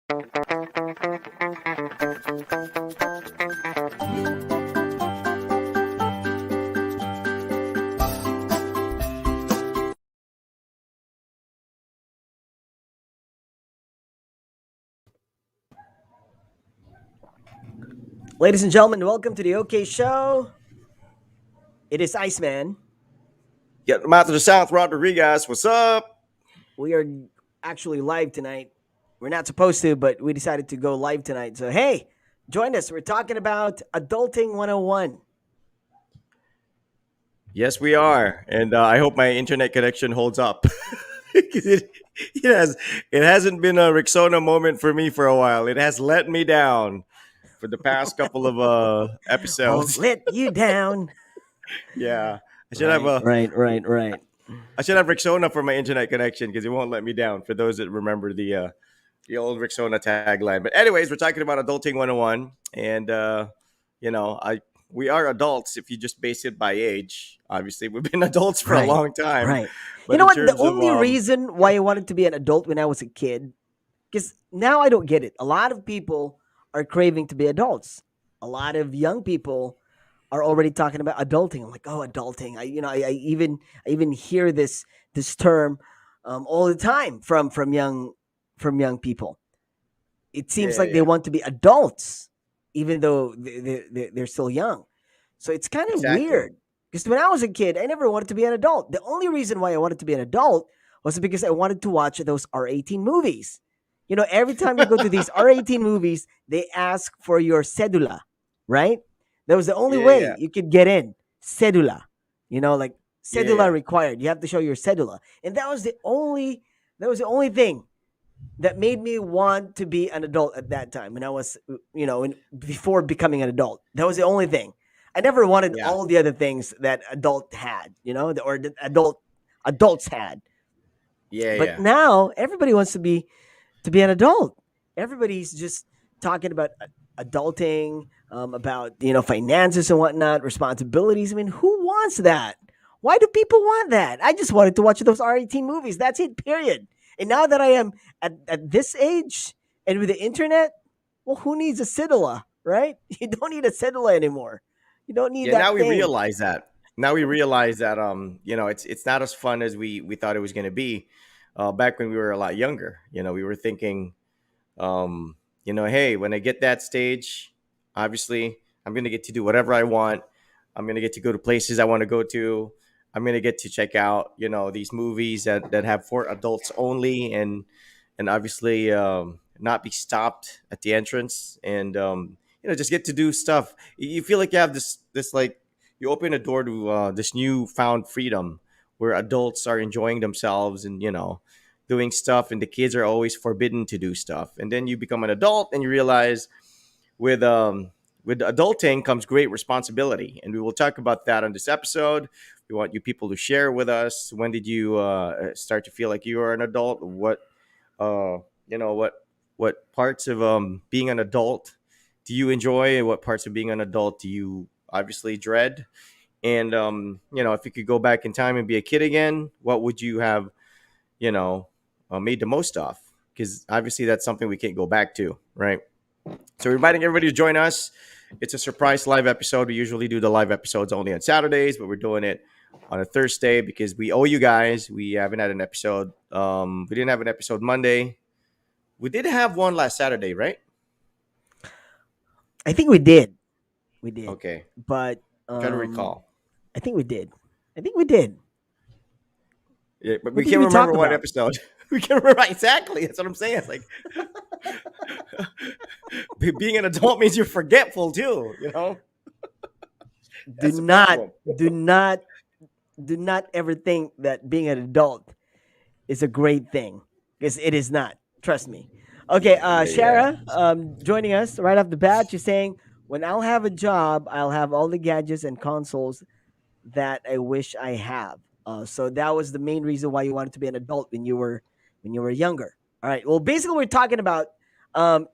Ladies and gentlemen, welcome to the OK Show. It is Iceman. Get them out to the South, Rodriguez. What's up? We are actually live tonight. We're not supposed to, but we decided to go live tonight. So, hey, join us. We're talking about Adulting 101. Yes, we are, and I hope my internet connection holds up. 'Cause it hasn't been a Rexona moment for me for a while. It has let me down for the past couple of Won't episodes. let you down. Yeah, I should have Right, a right. I should have Rexona for my internet connection because it won't let me down. For those that remember the old Rexona tagline. But anyways, we're talking about adulting 101, and I we are adults if you just base it by age. Obviously, we've been adults for a Right, long time, right. You but know in what? The terms of only reason why I wanted to be an adult when I was a kid, because now I don't get it. A lot of people are craving to be adults. A lot of young people are already talking about adulting. I'm like, oh, adulting. I even hear this term all the time from young people. It seems yeah, like they yeah, want to be adults, even though they're still young. So it's kind of exactly. weird. Because when I was a kid, I never wanted to be an adult. The only reason why I wanted to be an adult was because I wanted to watch those R18 movies. Every time you go to these R18 movies, they ask for your cedula, right? That was the only Yeah, way yeah, you could get in. Cedula. Like yeah, cedula yeah. required. You have to show your cedula. And that was the only thing that made me want to be an adult at that time when I was, before becoming an adult. That was the only thing. I never wanted Yeah. all the other things that adult had, or the adults had. Yeah, But yeah. now everybody wants to be an adult. Everybody's just talking about adulting, about finances and whatnot, responsibilities. I mean, who wants that? Why do people want that? I just wanted to watch those R18 movies. That's it. Period. And now that I am at this age and with the internet, well, who needs a cedula, right? You don't need a cedula anymore. You don't need Yeah, now that we thing. realize that. Now we realize that it's not as fun as we thought it was going to be. Back when we were a lot younger, we were thinking, um, hey, when I get that stage, obviously I'm going to get to do whatever I want. I'm going to get to go to places I want to go to. I'm going to get to check out, these movies that have for adults only, and obviously not be stopped at the entrance, and just get to do stuff. You feel like you have this like you open a door to this newfound freedom where adults are enjoying themselves and doing stuff, and the kids are always forbidden to do stuff. And then you become an adult and you realize with adulting comes great responsibility, and we will talk about that on this episode. We want you people to share with us, when did you start to feel like you are an adult? What uh what parts of being an adult do you enjoy, and what parts of being an adult do you obviously dread? And if you could go back in time and be a kid again, what would you have you know made the most of? Because obviously that's something we can't go back to, right? So we're inviting everybody to join us. It's a surprise live episode. We usually do the live episodes only on Saturdays, but we're doing it on a Thursday because we owe you guys. We haven't had an episode. We didn't have an episode Monday. We did have one last Saturday, right? I think we did. We did. Okay, But try to um, recall. I think we did. I think we did. Yeah, but What we did can't we remember talk what about? episode. We can't remember exactly. That's what I'm saying. It's like being an adult means you're forgetful too. Do That's the not, problem. do not, do not ever think that being an adult is a great thing, because it is not. Trust me. Okay, Yeah, yeah, yeah. Shara, joining us right off the bat. She's saying, "When I'll have a job, I'll have all the gadgets and consoles that I wish I have." So that was the main reason why you wanted to be an adult when you were younger. All right. Well, basically, we're talking about um,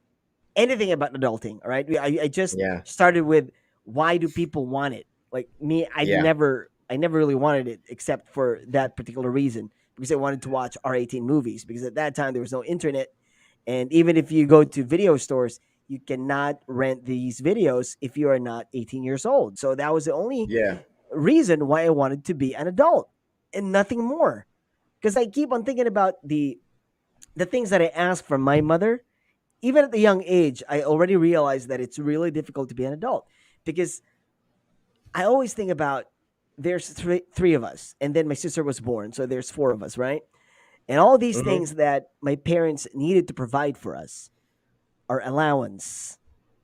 anything about adulting. All right. I just Yeah, started with, why do people want it? Like me, I yeah. never I never really wanted it except for that particular reason, because I wanted to watch R18 movies, because at that time there was no internet, And even if you go to video stores, you cannot rent these videos if you are not 18 years old. So that was the only Yeah. reason why I wanted to be an adult and nothing more. Because I keep on thinking about the things that I asked from my mother. Even at the young age, I already realized that it's really difficult to be an adult because I always think about there's three of us, and then my sister was born, so there's four of us, right? And all these Mm-hmm. things that my parents needed to provide for us, our allowance,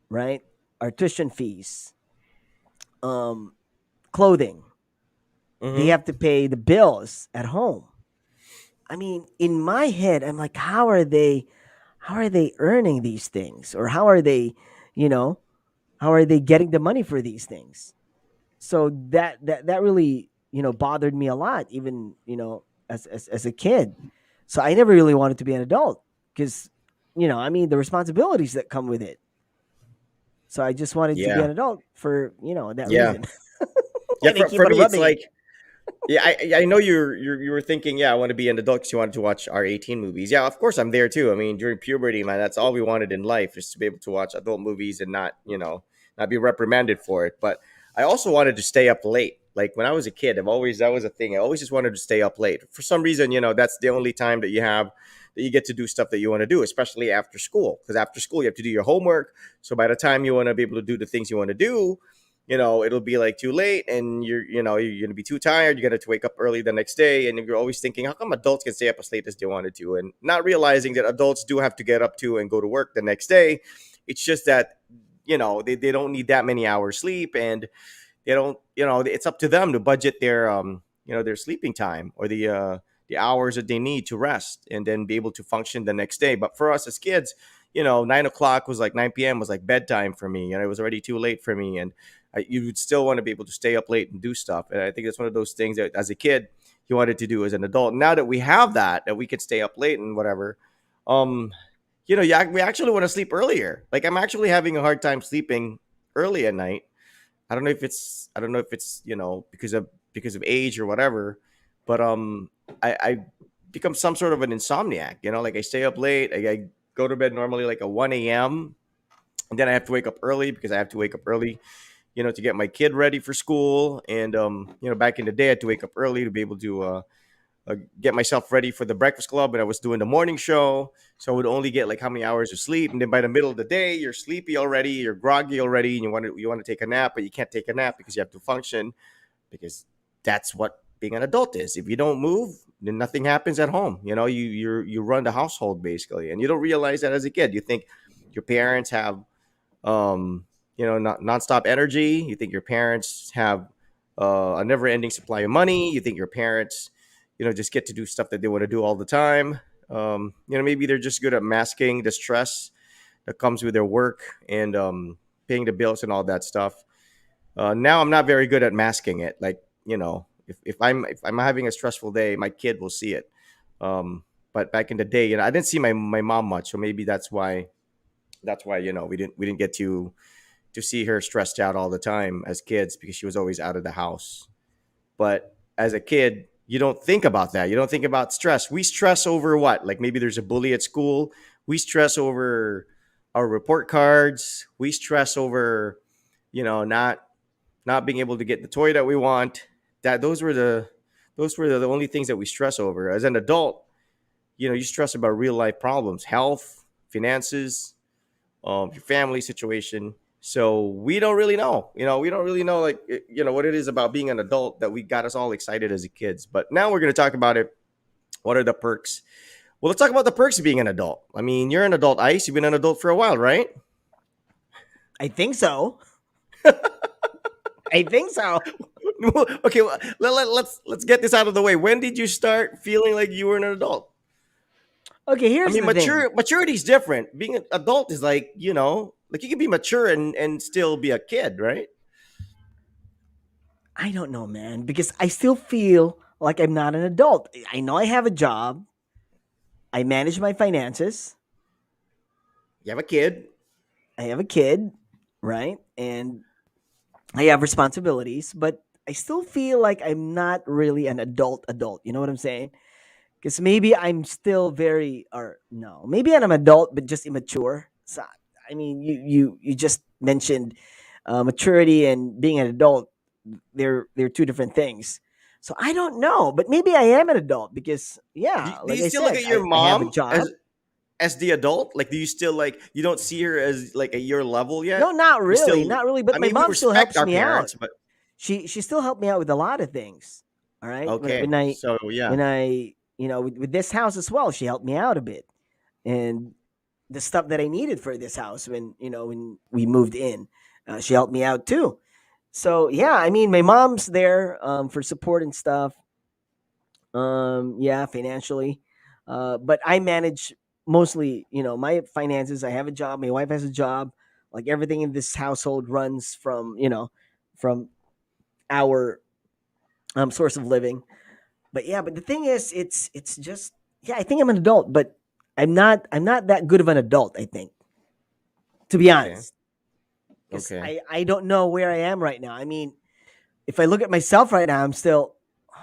right? Our tuition fees, um, clothing. They Mm-hmm. have to pay the bills at home. I mean, in my head, I'm like, how are they earning these things? Or how are they, you know, how are they getting the money for these things? So that really, bothered me a lot, even, as a kid. So I never really wanted to be an adult because, I mean, the responsibilities that come with it. So I just wanted to be Yeah. an adult for, that Yeah. reason. Yeah. And they keep For on me, it's rubbing it. like, yeah, I know you were thinking, yeah, I want to be an adult because you wanted to watch R18 movies. Yeah, of course I'm there too. I mean, during puberty, man, that's all we wanted in life is to be able to watch adult movies and not, not be reprimanded for it. But I also wanted to stay up late. Like when I was a kid, that was a thing. I always just wanted to stay up late. For some reason, that's the only time that you have that you get to do stuff that you want to do, especially after school. Because after school, you have to do your homework. So by the time you want to be able to do the things you want to do, it'll be like too late and you're gonna be too tired. You're gonna have to wake up early the next day, and you're always thinking, how come adults can stay up as late as they wanted to, and not realizing that adults do have to get up to and go to work the next day. It's just that they don't need that many hours sleep, and they don't it's up to them to budget their their sleeping time or the hours that they need to rest and then be able to function the next day. But for us as kids, 9 o'clock was like 9 p.m. was like bedtime for me, and it was already too late for me. And you would still want to be able to stay up late and do stuff. And I think that's one of those things that as a kid you wanted to do as an adult. Now that we have that we can stay up late and whatever, um yeah, we actually want to sleep earlier. Like I'm actually having a hard time sleeping early at night. I don't know if it's because of age or whatever, but I become some sort of an insomniac. Like I stay up late. I go to bed normally like a 1 a.m. and then I have to wake up early because I have to wake up early, to get my kid ready for school. And back in the day, I had to wake up early to be able to get myself ready for the breakfast club. And I was doing the morning show, so I would only get like how many hours of sleep. And then by the middle of the day, you're sleepy already, you're groggy already, and you want to take a nap, but you can't take a nap because you have to function. Because that's what being an adult is. If you don't move, then nothing happens at home. You run the household basically, and you don't realize that as a kid. You think your parents have not nonstop energy. You think your parents have a never-ending supply of money. You think your parents, just get to do stuff that they want to do all the time. Maybe they're just good at masking the stress that comes with their work and paying the bills and all that stuff. Now I'm not very good at masking it. Like if I'm having a stressful day, my kid will see it. But back in the day, I didn't see my mom much, so maybe that's why we didn't get to see her stressed out all the time as kids because she was always out of the house. But as a kid, you don't think about that. You don't think about stress. We stress over what? Like maybe there's a bully at school. We stress over our report cards. We stress over, not being able to get the toy that we want. That those were the only things that we stress over. As an adult, you stress about real life problems, health, finances, your family situation. So we don't really know. We don't really know like what it is about being an adult that we got us all excited as a kids. But now we're going to talk about it. What are the perks? Well, let's talk about the perks of being an adult. I mean, you're an adult, Ice. You've been an adult for a while, right? I think so. I think so. Okay, well, let's get this out of the way. When did you start feeling like you were an adult? Okay, I here's mean, the thing. maturity is different. Being an adult is like like you can be mature and still be a kid, right? I don't know, man, because I still feel like I'm not an adult. I know I have a job. I manage my finances. You have a kid. I have a kid, right? And I have responsibilities, but I still feel like I'm not really an adult. You know what I'm saying? Because maybe I'm still very, or no, maybe I'm an adult but just immature. So I mean, you just mentioned maturity and being an adult. They're two different things. So I don't know, but maybe I am an adult because Do, yeah, do like you I still look said, at your I have a mom job. as the adult? Like, do you still like you don't see her as like at your level No, yet? not You really, still, not really. But I my mean, we mom still respect helps our me out. parents, but She still helped me out with a lot of things. All right, okay. So yeah, when I with this house as well, she helped me out a bit, and the stuff that I needed for this house when when we moved in, she helped me out too. So yeah, I mean, my mom's there for support and stuff. Yeah, financially, but I manage mostly, my finances. I have a job. My wife has a job. Like everything in this household runs from from our source of living. But yeah, but the thing is, it's just yeah. I think I'm an adult, but I'm not that good of an adult. I think, to be okay, honest, because okay. I don't know where I am right now. I mean, if I look at myself right now, I'm still,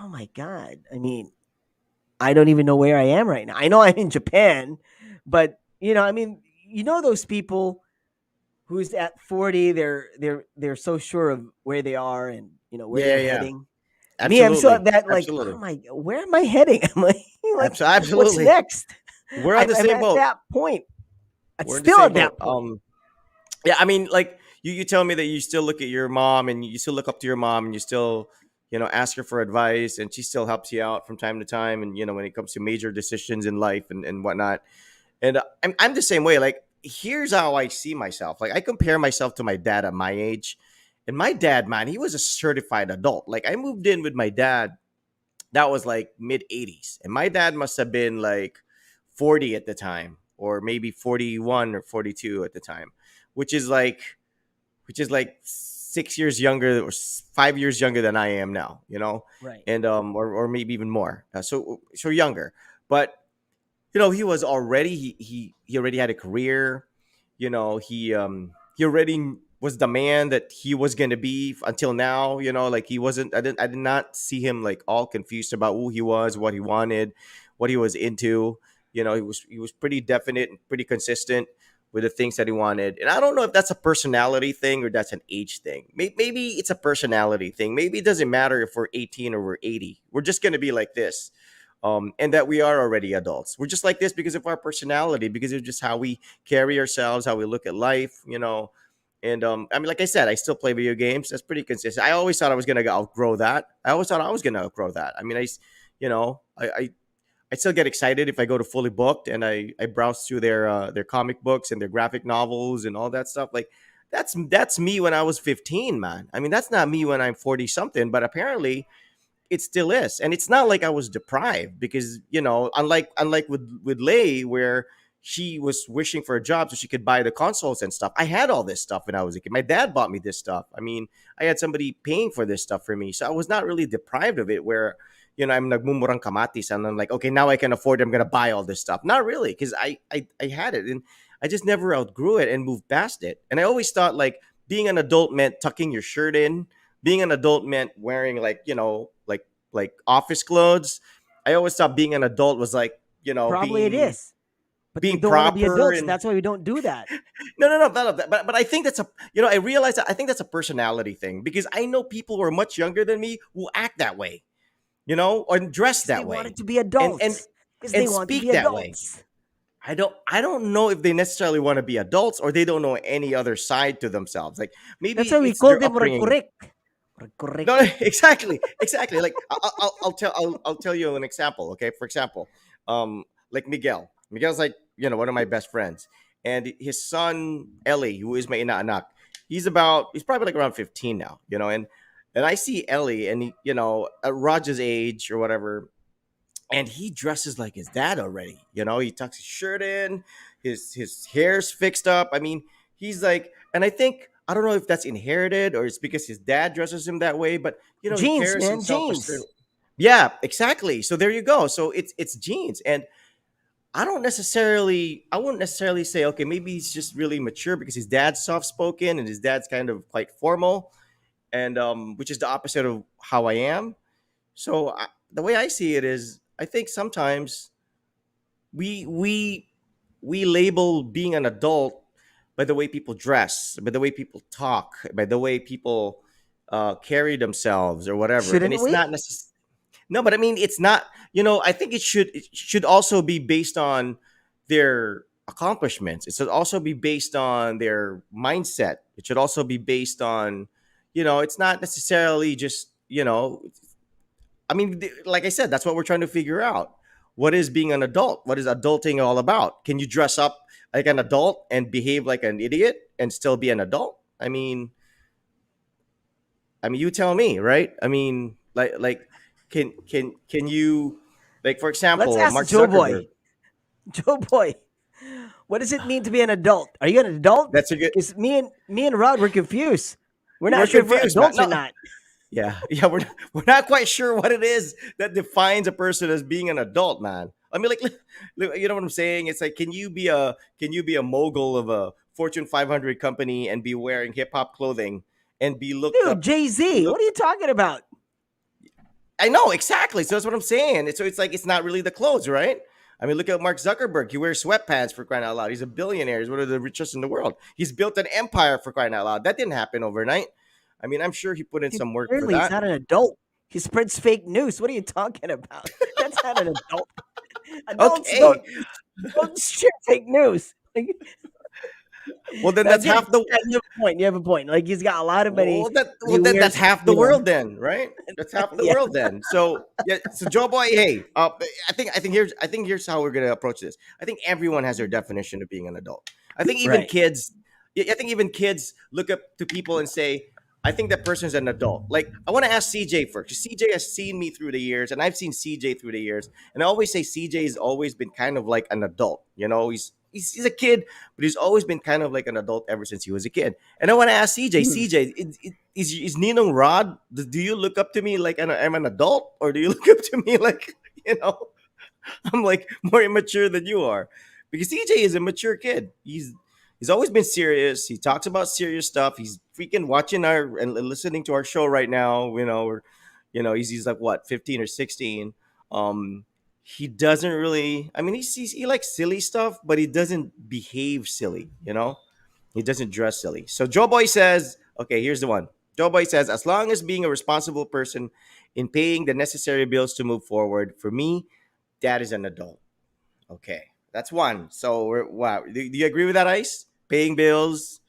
oh my god. I mean, I don't even know where I am right now. I know I'm in Japan, but I mean, those people who's at 40, they're so sure of where they are and where Yeah, they're yeah, heading. Me, I'm still absolutely, at that like, absolutely, oh my, where am I heading? I'm like, what's absolutely. next? We're on I'm, the I'm same at boat. that point. I'm We're in the still same at boat. that point. Yeah, I mean, like you tell me that you still look at your mom and you still look up to your mom and you still, ask her for advice and she still helps you out from time to time. And, when it comes to major decisions in life and whatnot. And I'm the same way. Like, here's how I see myself. Like, I compare myself to my dad at my age. And my dad, man, he was a certified adult. Like, I moved in with my dad, that was like mid 80s. And my dad must have been like 40 at the time, or maybe 41 or 42 at the time, which is like, 6 years younger or 5 years younger than I am now, Right. and or maybe even more. So younger. But he was already he already had a career. He already was the man that he was going to be until now. Like, he wasn't, I did not see him like all confused about who he was, what he wanted, what he was into. He was pretty definite and pretty consistent with the things that he wanted. And I don't know if that's a personality thing or that's an age thing. Maybe it's a personality thing. Maybe it doesn't matter if we're 18 or we're 80. We're just going to be like this, and that we are already adults. We're just like this because of our personality, because of just how we carry ourselves, how we look at life. And I mean, like I said, I still play video games. That's pretty consistent. I always thought I was gonna outgrow that. I always thought I was gonna outgrow that. I mean, I still get excited if I go to Fully Booked and I browse through their comic books and their graphic novels and all that stuff. Like, that's me when I was 15, man. I mean, that's not me when I'm 40 something. But apparently, it still is. And it's not like I was deprived, because unlike with Lay, where she was wishing for a job so she could buy the consoles and stuff. I had all this stuff when I was a kid. My dad bought me this stuff. I mean, I had somebody paying for this stuff for me, so I was not really deprived of it, where I'm nagmumurang kamatis and I'm like, okay, now I can afford it. I'm gonna buy all this stuff. Not really, because I had it, and I just never outgrew it and moved past it. And I always thought, like, being an adult meant tucking your shirt in. Being an adult meant wearing, like, like office clothes. I always thought being an adult was like, Probably it being is, but we being don't want to be proper. adults. And That's why we don't do that. no, none of that. But I think that's a, I realize that I think that's a personality thing, because I know people who are much younger than me who act that way, or dress Because they that wanted way, to be and and adults. Because they and want to be speak that way. adults. I don't know if they necessarily want to be adults, or they don't know any other side to themselves. Like, That's maybe why we it's call their them upbringing. correct. Correct. No, exactly, exactly. Like, I'll tell you an example. Okay, for example, like Miguel. Miguel's like, one of my best friends, and his son Ellie, who is my inaanak, he's probably like around 15 now. And I see Ellie, and at Roger's age or whatever, and he dresses like his dad already. He tucks his shirt in, his hair's fixed up. I mean, he's like, and I don't know if that's inherited or it's because his dad dresses him that way, but he Jeans, carries man, himself a certain. jeans. Yeah, exactly. So there you go. So it's genes, and I wouldn't necessarily say, okay, maybe he's just really mature because his dad's soft spoken and his dad's kind of quite formal, and which is the opposite of how I am. So the way I see it is, I think sometimes we we we label being an adult by the way people dress, by the way people talk, by the way people carry themselves or whatever, and Shouldn't it's we? not necessarily. No, but I mean, it's not. I think it should also be based on their accomplishments. It should also be based on their mindset. It should also be based on, it's not necessarily just, I mean, like I said, that's what we're trying to figure out. What is being an adult? What is adulting all about? Can you dress up like an adult and behave like an idiot and still be an adult? I mean, you tell me, right? I mean, like, can you, like, for Let's example, ask Mark Joe Zuckerberg? Boy. Joe Boy, what does it mean to be an adult? Are you an adult? That's a good. Because me and Rod were confused. We're We're not sure if we're confused, man. adults or No, not. yeah, yeah, we're not quite sure what it is that defines a person as being an adult, man. I mean, like, you know what I'm saying? It's like, can you be a mogul of a Fortune 500 company and be wearing hip hop clothing and be looked Dude, up? Jay Z, Look, what are you talking about? I know exactly. So that's what I'm saying. So it's like it's not really the clothes, right? I mean, look at Mark Zuckerberg. He wears sweatpants for crying out loud. He's a billionaire. He's one of the richest in the world. He's built an empire for crying out loud. That didn't happen overnight. I mean, I'm sure he put in Dude, some work for clearly he's that. not an adult. He spreads fake news. What are you talking about? That's not an adult. Adults Okay. don't share fake news. Like, Well, then now that's again, half the. yeah, you have a point. You have a point. Like he's got a lot of money. Well, He then that's wears, half the world, then, right? That's half the yeah, world, then. So yeah. So Joe Boy, hey, I think here's how we're gonna approach this. I think everyone has their definition of being an adult. I think even right. kids. Yeah, I think even kids look up to people and say, "I think that person's an adult." Like, I want to ask CJ first, 'cause CJ has seen me through the years, and I've seen CJ through the years, and I always say CJ has always been kind of like an adult. He's a kid, but he's always been kind of like an adult ever since he was a kid. And I want to ask CJ, Hmm. CJ, is Ninong Rod? Do you look up to me like I'm an adult, or do you look up to me like you know I'm like more immature than you are? Because CJ is a mature kid. He's always been serious. He talks about serious stuff. He's freaking watching our and listening to our show right now. He's like what, 15 or 16. Um, he doesn't really. I mean, he likes silly stuff, but he doesn't behave silly. He doesn't dress silly. So Joe Boy says, okay, here's the one. Joe Boy says, as long as being a responsible person in paying the necessary bills to move forward, for me, that is an adult. Okay, that's one. So wow, do you agree with that, Ice? Paying bills,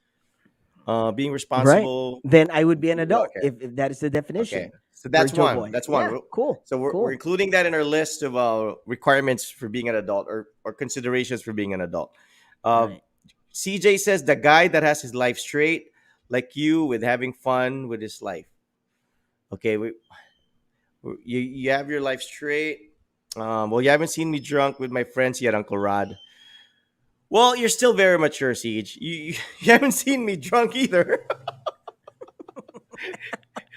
being Right. responsible. Then I would be an adult Okay, if that is the okay. definition So for that's Joe one. Boy. That's one. Yeah. Cool. So we're Cool. including that in our list of requirements for being an adult, or considerations for being an adult. Uh, Right. CJ says the guy that has his life straight, like you, with having fun with his life. Okay, you have your life straight. Well, you haven't seen me drunk with my friends yet, Uncle Rod. Well, you're still very mature, Siege. You haven't seen me drunk either.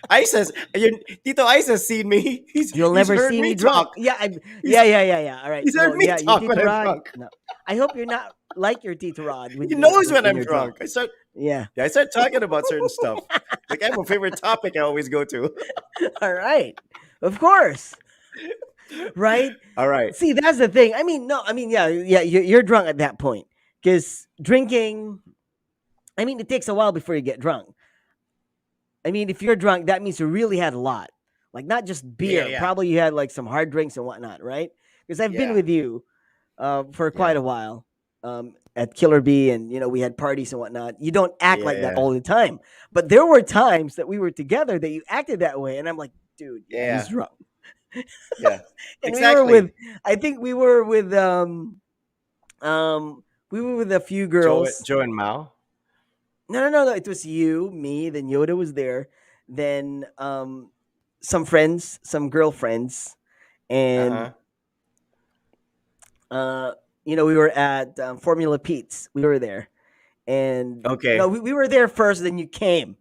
Ice has, Tito Ice has seen me. He's You'll he's never heard see me me drunk. talk. Yeah. He's Yeah. All right. he's heard Well, me yeah. Your talk when Tito I'm Rod. drunk. No. I hope you're not like your Tito Rod He knows when when I'm you're drunk. drunk. I start Yeah. Yeah, I start talking about certain stuff. Like, I have a favorite topic I always go to. All right. Of course. Right. All right. See, that's the thing. I mean, no. I mean, yeah. You're drunk at that point because drinking. I mean, it takes a while before you get drunk. I mean, if you're drunk, that means you really had a lot. Like not just Yeah, beer. yeah, Probably you had like some hard drinks and whatnot, right? Because I've been yeah, with you for yeah, quite a while at Killer Bee, and we had parties and whatnot. You don't act like that yeah, all the time, but there were times that we were together that you acted that way, and I'm like, dude, yeah, he's yeah, drunk. yeah. And we were Exactly. with, I think we were with um we were with a few girls. Joe and Mao. No. It was you, me, then Yoda was there, then some friends, some girlfriends, Uh and huh. uh, we were at Formula Pete's. We were there, and no, Okay. we were there first. Then you came.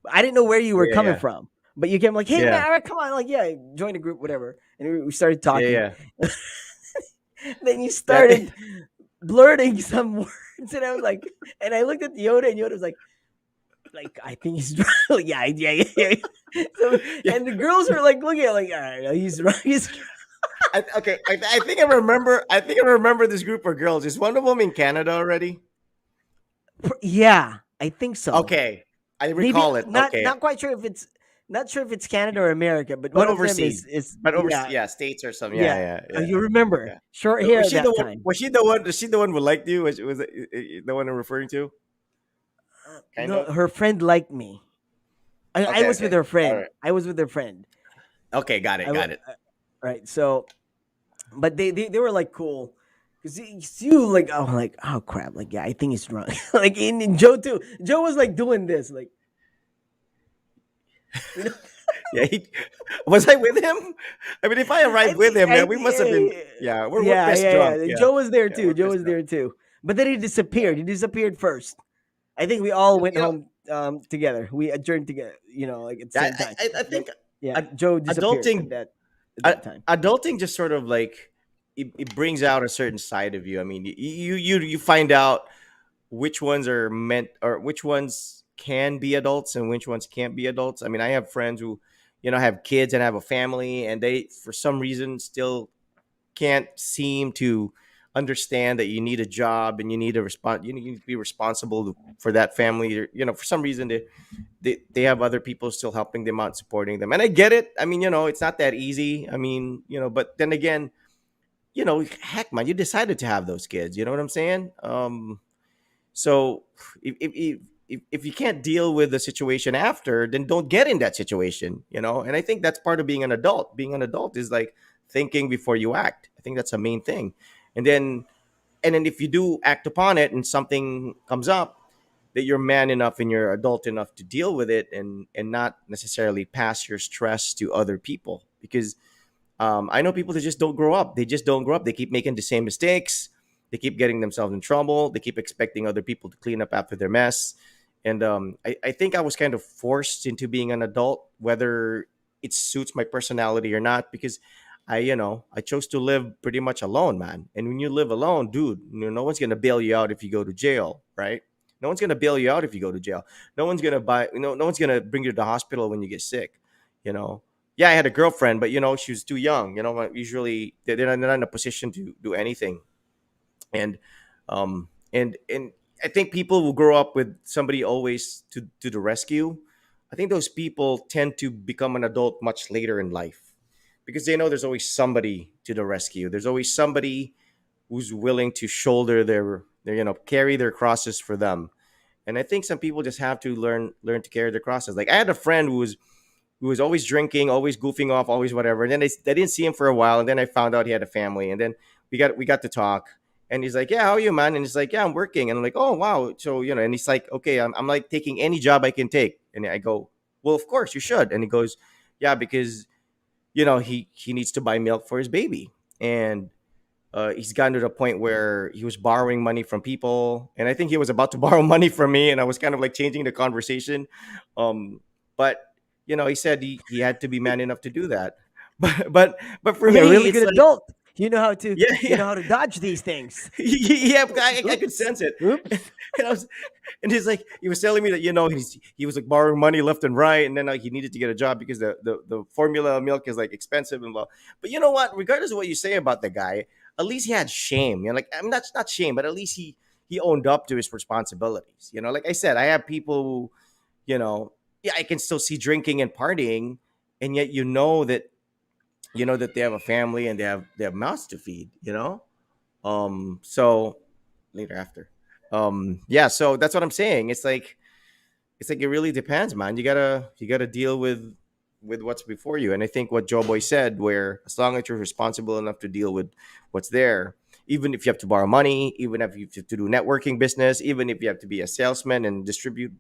I didn't know where you were Yeah, coming yeah, from, but you came like, "Hey, man, yeah, all right, come on!" Like, yeah, join the group, whatever. And we started yeah, talking. yeah. Then you That. started blurting some words, and I was like, and I looked at Yoda, and Yoda was like I think he's drunk. Like, yeah. So, Yeah. and the girls were like looking at it like, all right, he's drunk. He's drunk. I think I remember. I think I remember this group of girls. Is one of them in Canada already? Yeah, I think so. Okay, I Maybe recall it. Okay, not quite sure if it's not sure if it's Canada or America, but but one of them overseas, is but overseas, yeah, yeah, states or something. Yeah, yeah. yeah, yeah, You remember yeah. short hair Was she the that one? time. Was she the one? Was she the one who liked you? Was it the one I'm referring to? Kind No, of. her friend liked me. I Okay, was with okay, her all friend. right. I was with her friend. Okay, got it, I wa- got it. right. So, but they were like cool. Cause you like oh crap like yeah I think he's drunk like in Joe too. Joe was like doing this like you know Yeah, was I with him? I mean, if I arrived with him, I man, we must have been. Yeah, we're pissed drunk. yeah. Yeah, Joe was there yeah, too. we're Joe pissed was drunk. there too. But then he Yeah, disappeared. He disappeared first. I think we all went you know, home together. We adjourned together, like at the I same time. I But think yeah, ad- Joe disappeared adulting at that time. adulting just sort of like it brings out a certain side of you. I mean, you find out which ones are meant or which ones can be adults and which ones can't be adults. I mean, I have friends who, have kids and have a family, and they for some reason still can't seem to understand that you need a job and you need to respond. You need to be responsible for that family. Or, for some reason they have other people still helping them out, supporting them, and I get it. I mean, it's not that easy. I mean, but then again, heck, man, you decided to have those kids. You know what I'm saying? So if you can't deal with the situation after, then don't get in that situation. And I think that's part of being an adult. Being an adult is like thinking before you act. I think that's a main thing. And then if you do act upon it and something comes up, that you're man enough and you're adult enough to deal with it and not necessarily pass your stress to other people. Because I know people that just don't grow up. They just don't grow up. They keep making the same mistakes. They keep getting themselves in trouble. They keep expecting other people to clean up after their mess. And I think I was kind of forced into being an adult, whether it suits my personality or not, because I chose to live pretty much alone, man. And when you live alone, dude, no one's gonna bail you out if you go to jail, right? No one's gonna bail you out if you go to jail. No one's gonna no one's gonna bring you to the hospital when you get sick. You know, yeah, I had a girlfriend, but she was too young. Usually they're not in a position to do anything, and I think people will grow up with somebody always to the rescue. I think those people tend to become an adult much later in life because they know there's always somebody to the rescue. There's always somebody who's willing to shoulder their carry their crosses for them. And I think some people just have to learn to carry their crosses. Like I had a friend who was always drinking, always goofing off, always whatever. And then they didn't see him for a while, and then I found out he had a family, and then we got to talk. And he's like, "Yeah, how are you, man?" And he's like, "Yeah, I'm working." And I'm like, "Oh, wow." So and he's like, "Okay, I'm like taking any job I can take." And I go, "Well, of course you should." And he goes, "Yeah, because he needs to buy milk for his baby." And he's gotten to the point where he was borrowing money from people, and I think he was about to borrow money from me, and I was kind of like changing the conversation. But he said he had to be man enough to do that. But for You're a me, really it's good like, adult. yeah, You yeah. know how to dodge these things. Yeah, I could Oops. sense it. Oops. And I was, and he's like, he was telling me that he was like borrowing money left and right, and then he needed to get a job because the formula milk is like expensive and blah. But you know what? Regardless of what you say about the guy, at least he had shame. Like I'm not shame, but at least he owned up to his responsibilities. Like I said, I have people who, yeah, I can still see drinking and partying, and yet that they have a family and they have mouths to feed. So later after. Yeah, so that's what I'm saying. It's like it really depends, man. You gotta deal with what's before you. And I think what Joe Boy said, where as long as you're responsible enough to deal with what's there, even if you have to borrow money, even if you have to do networking business, even if you have to be a salesman and distribute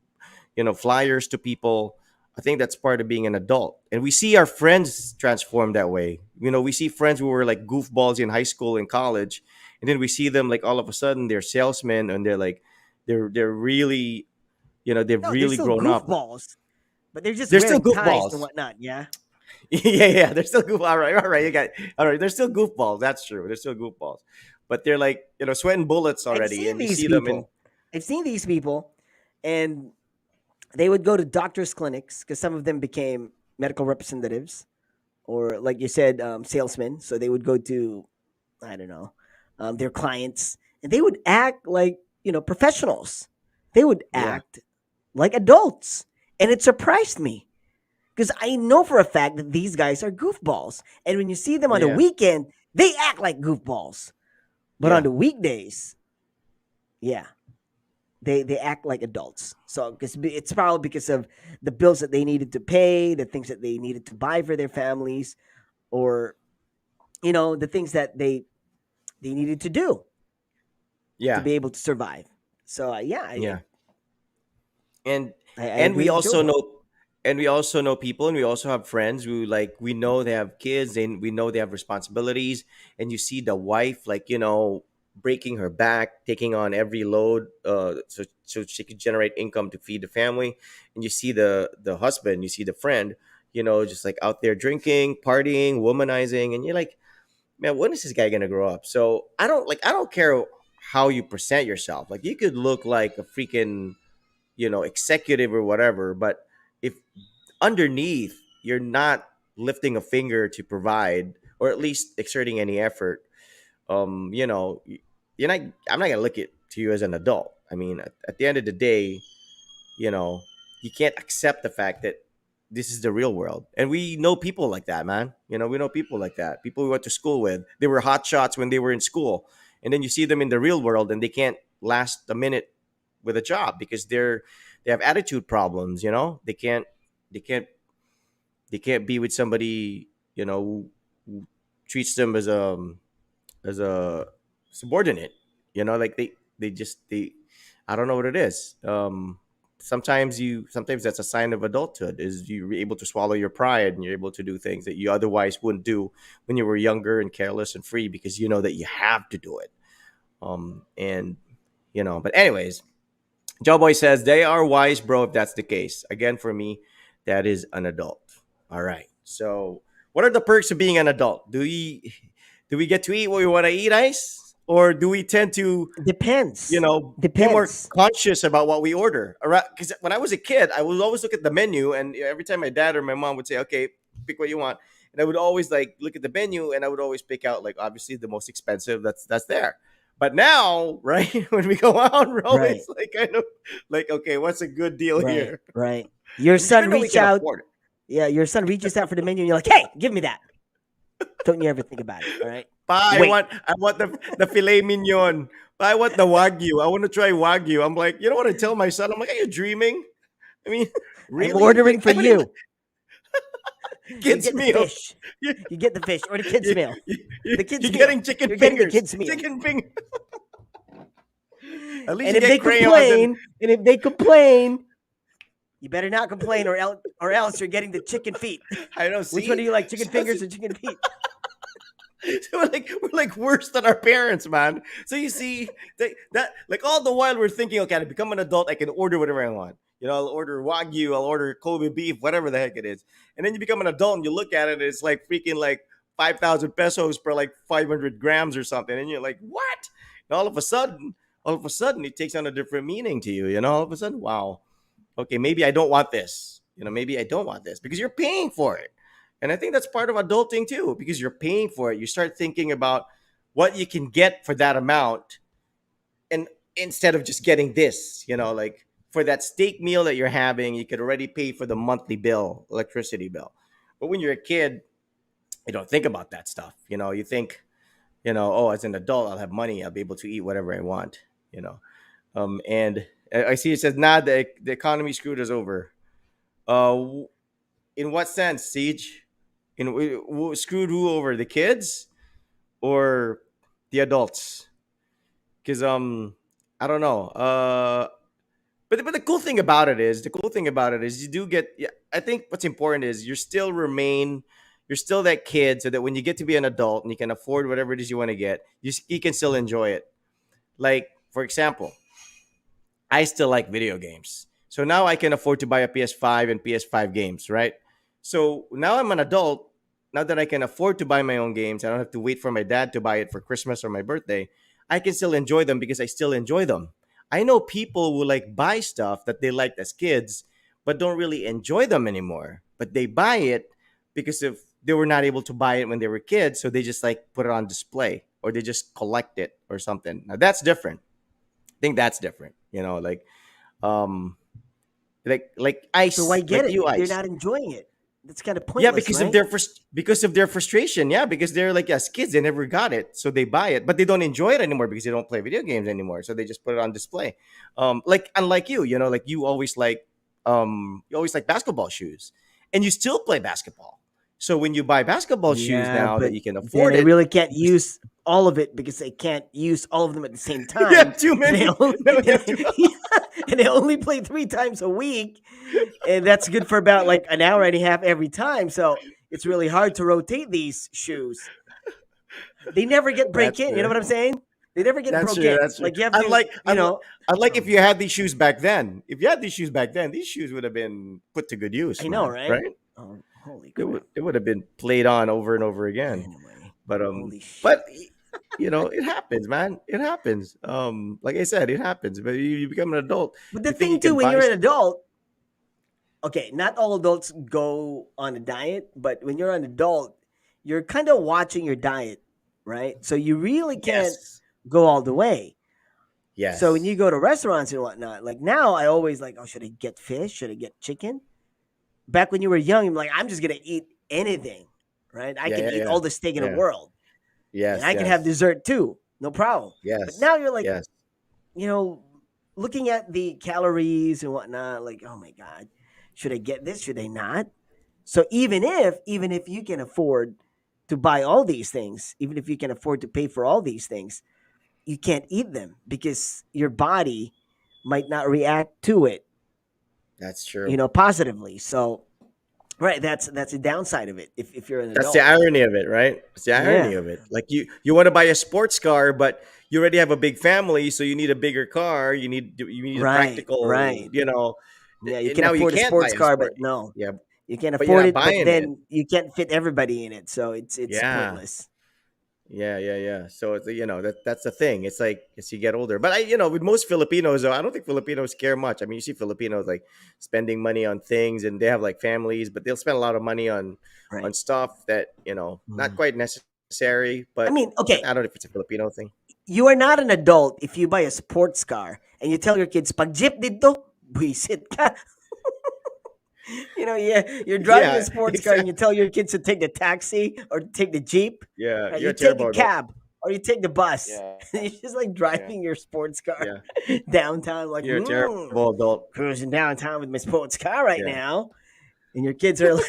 flyers to people. I think that's part of being an adult. And we see our friends transform that way. We see friends who were like goofballs in high school and college, and then we see them like all of a sudden they're salesmen, and they're really, they've No, they're really still grown up. goofballs, but they're just They're still wearing ties and goofballs. whatnot. Yeah. Yeah, they're still goofballs. All right, all right. They're still goofballs. That's true. They're still goofballs, but they're like sweating bullets I've already, seen and you these see them in. people. I've seen these people, and they would go to doctors' clinics because some of them became medical representatives or like you said, salesmen. So they would go to, I don't know, their clients, and they would act like, professionals. They would Yeah. act like adults, and it surprised me because I know for a fact that these guys are goofballs, and when you see them on the Yeah. weekend, they act like goofballs, but on Yeah. the weekdays, yeah, they act like adults. So because it's probably because of the bills that they needed to pay, the things that they needed to buy for their families, or the things that they needed to do to Yeah. be able to survive. So yeah, Yeah. and I and agree we with also Jobo. know and we also know people, and we also have friends who, like, we know they have kids and we know they have responsibilities, and you see the wife, like, breaking her back, taking on every load, so she could generate income to feed the family. And you see the husband, you see the friend, just like out there drinking, partying, womanizing, and you're like, man, when is this guy gonna grow up? So I don't care how you present yourself. Like, you could look like a freaking, executive or whatever, but if underneath you're not lifting a finger to provide, or at least exerting any effort, you're not I'm not gonna look at to you as an adult. I mean, at the end of the day, you know you can't accept the fact that this is the real world. And we know people like that, man. We know people like that, people we went to school with. They were hot shots when they were in school, and then you see them in the real world and they can't last a minute with a job because they have attitude problems. They can't they can't be with somebody, who treats them as a subordinate. Like, they just they I don't know what it is. Sometimes that's a sign of adulthood, is you're able to swallow your pride and you're able to do things that you otherwise wouldn't do when you were younger and careless and free, because you know that you have to do it. And but anyways, Joe Boy says they are wise, bro. If that's the case, again, for me, that is an adult. All right. So, what are the perks of being an adult? Do we get to eat what we want to eat, Ice, or do we tend to, Depends. be more Depends. conscious about what we order? Because when I was a kid, I would always look at the menu, and every time my dad or my mom would say, "Okay, pick what you want," and I would always like look at the menu, and I would always pick out, like, obviously the most expensive that's there. But now, right, when we go out, we're Right. always like, kind of like, okay, what's a good deal Right. here? Right. Your And even son though we reach can out. afford it. Yeah, your son reaches out for the menu, and you're like, "Hey, give me that." Don't you ever think about it. All right. Pa, I Wait. want I want the filet mignon. Pa, I want the wagyu. I want to try wagyu. I'm like, you know what I tell my son? I'm like, are you dreaming? I mean, I'm really? ordering for I mean, you. You kids get the meal. fish. You, You get the fish or the kids you, meal. The you're kids meal. getting chicken You're getting the fingers. kids meal. Chicken finger. At least And you if get they crayons and complain, and if they complain, you better not complain, or else you're getting the chicken feet. I don't Which one do see. you like, chicken fingers or chicken feet? So we're like worse than our parents, man. So you see that like all the while we're thinking, okay, to become an adult, I can order whatever I want. I'll order wagyu, I'll order Kobe beef, whatever the heck it is. And then you become an adult and you look at it, and it's like freaking like 5,000 pesos per like 500 grams or something, and you're like, what? And all of a sudden, it takes on a different meaning to you. All of a sudden, wow, okay, maybe I don't want this. Maybe I don't want this because you're paying for it. And I think that's part of adulting too, because you're paying for it. You start thinking about what you can get for that amount, and instead of just getting this, like for that steak meal that you're having, you could already pay for the monthly bill, electricity bill. But when you're a kid, you don't think about that stuff. You think, oh, as an adult, I'll have money, I'll be able to eat whatever I want. You know, and I see it says, nah, the economy screwed us over. Uh, in what sense, Siege? Screwed who over? The kids or the adults? Because I don't know. But the cool thing about it is you do get. Yeah, I think what's important is you're still that kid, so that when you get to be an adult and you can afford whatever it is you want to get, you can still enjoy it. Like, for example, I still like video games. So now I can afford to buy a PS5 and PS5 games, right? So now I'm an adult. Now that I can afford to buy my own games, I don't have to wait for my dad to buy it for Christmas or my birthday. I can still enjoy them because I still enjoy them. I know people who like buy stuff that they liked as kids, but don't really enjoy them anymore. But they buy it because of they were not able to buy it when they were kids, so they just like put it on display or they just collect it or something. Now that's different. I think that's different. Um, like So why ice, get like it you if they're ice. not enjoying it? That's kind of Yeah, pointless, because of right? their frustration. Yeah, because they're like as kids, they never got it, so they buy it, but they don't enjoy it anymore because they don't play video games anymore. So they just put it on display. Like unlike you, like you always like basketball shoes, and you still play basketball. So when you buy basketball shoes Yeah, now that but you can then afford they it, really can't you s- use all of it because they can't use all of them at the same you time, have too and they many. only No, you have too. and they only play 3 times a week, and that's good for about like an hour and a half every time. So it's really hard to rotate these shoes. They never get break That's in. You know true. what I'm saying? They never get That's broke true. in. That's true. Like you have to, Unlike you unlike know. unlike if Oh, you had these shoes back then. If you had these shoes back then, these shoes would have been put to good use, I know, man. right? Right? Oh, holy It would crap! it would have been played on over and over again. Anyway, But holy shit! but it happens, man. It happens. Like I said, it happens. But you become an adult, But the you think thing you too, can when buy you're an adult, okay, not all adults go on a diet, but when you're an adult, you're kind of watching your diet, right? So you really can't yes. go all the way. So when you Yes. go to restaurants and whatnot, like now I always like, oh, should I get fish? Should I get chicken? Back when you were young, I'm like, I'm just gonna eat anything, right? I Yeah, can yeah, eat yeah. all the steak in the Yeah. world, and Yes, I can have yes. dessert too, no problem. But Yes. now you're like, Yes. you know, looking at the calories and whatnot, like, oh my god, should I get this? Should I not? So even if you can afford to buy all these things, even if you can afford to pay for all these things, you can't eat them because your body might not react to it, That's true. positively. So right, that's a downside of it if you're an That's the adult. irony of it, right? It's the irony Yeah. of it. Like you want to buy a sports car, but you already have a big family, so you need a bigger car. You need a Right, practical, right. Yeah, you And can now you afford a can't buy sports a car, sport. but no, Yeah, you can't but you're afford not it. But buying it. then you can't fit everybody in it, so it's Yeah, pointless. yeah. So it's that's the thing. It's like as you get older. But with most Filipinos, though, I don't think Filipinos care much. I mean, you see Filipinos like spending money on things, and they have like families, but they'll spend a lot of money on Right. stuff that not Mhm. quite necessary. I But mean, but okay, I don't know if it's a Filipino thing. you are not an adult if you buy a sports car and you tell your kids, "Pag jeep dito, buisit ka." Yeah, you're driving a Yeah, sports car and you exactly. tell your kids to take the taxi or take the jeep. Yeah, Right? you're You a take a terrible adult. cab or you take the bus. Yeah, You're just like yeah, driving your sports car yeah. downtown, like, You're a terrible adult. cruising downtown with my sports car right Yeah. now. And your kids are like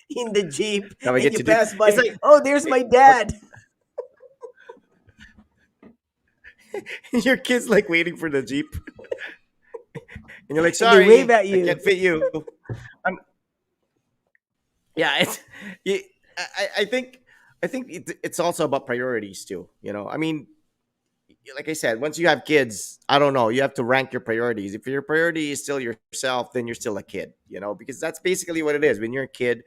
in the jeep, Now I and get you to do. pass It's by. like Oh, there's it, my dad. your kids like waiting for the jeep, and you're like, And they wave "Sorry, at I can't you. fit you." I'm yeah. You, I think it's also about priorities too. I mean, like I said, once you have kids, I don't know, you have to rank your priorities. If your priority is still yourself, then you're still a kid, because that's basically what it is. When you're a kid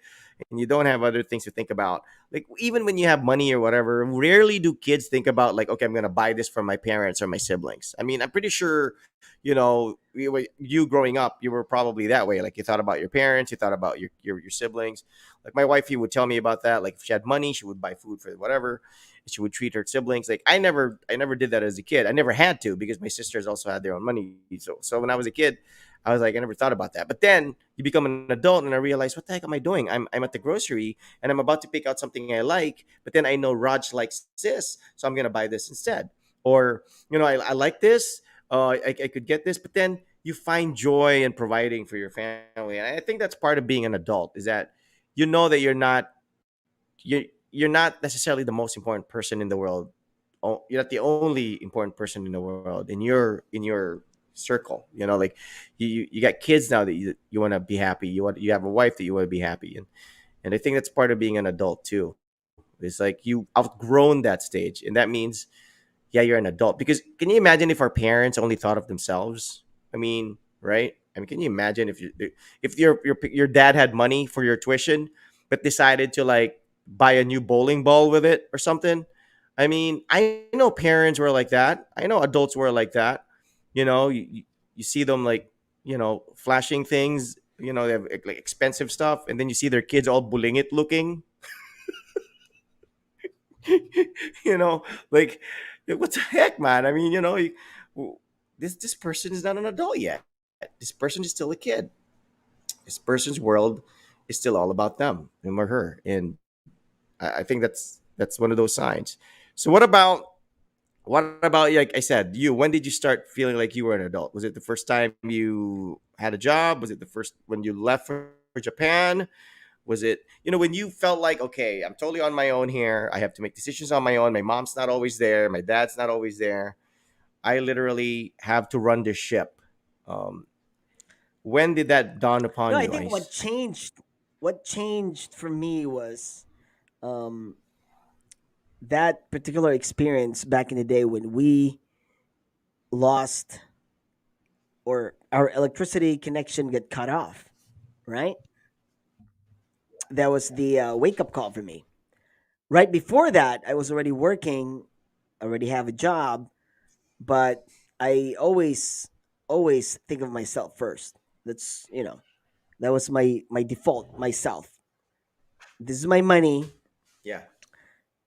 and you don't have other things to think about, like even when you have money or whatever, rarely do kids think about like, okay, I'm gonna buy this for my parents or my siblings. I mean, I'm pretty sure, you growing up, you were probably that way. Like you thought about your parents, you thought about your siblings. Like my wife, he would tell me about that. Like if she had money, she would buy food for whatever. She would treat her siblings. Like I never did that as a kid. I never had to because my sisters also had their own money. So when I was a kid, I was like, I never thought about that. But then you become an adult and I realize, what the heck am I doing? I'm at the grocery and I'm about to pick out something I like, but then I know Raj likes this, so I'm gonna buy this instead. Or I like this. I could get this, but then you find joy in providing for your family. And I think that's part of being an adult is that you know that you're not necessarily the most important person in the world. You're not the only important person in the world in your circle. Like you got kids now that you want to be happy. You have a wife that you want to be happy, and I think that's part of being an adult too. It's like you outgrown that stage, and that means yeah, you're an adult. Because can you imagine if our parents only thought of themselves? I mean, right? I mean, can you imagine if your dad had money for your tuition, but decided to like buy a new bowling ball with it or something? I mean, I know parents were like that. I know adults were like that. You see them like flashing things. They have like expensive stuff, and then you see their kids all bullying it looking. you know, like what the heck, man? I mean, this person is not an adult yet. This person is still a kid. This person's world is still all about them, him or her, and I think that's one of those signs. So what about like I said, you? When did you start feeling like you were an adult? Was it the first time you had a job? Was it the first when you left for Japan? Was it, when you felt like, okay, I'm totally on my own here. I have to make decisions on my own. My mom's not always there. My dad's not always there. I literally have to run this ship. Um, when did that dawn No, upon I you, think Ice? what changed for me was um, that particular experience back in the day when we lost or our electricity connection got cut off. Right, that was the wake up call for me. Right before that, I was already working, already have a job, but I always think of myself first. That's that was my default myself. This is my money, Yeah,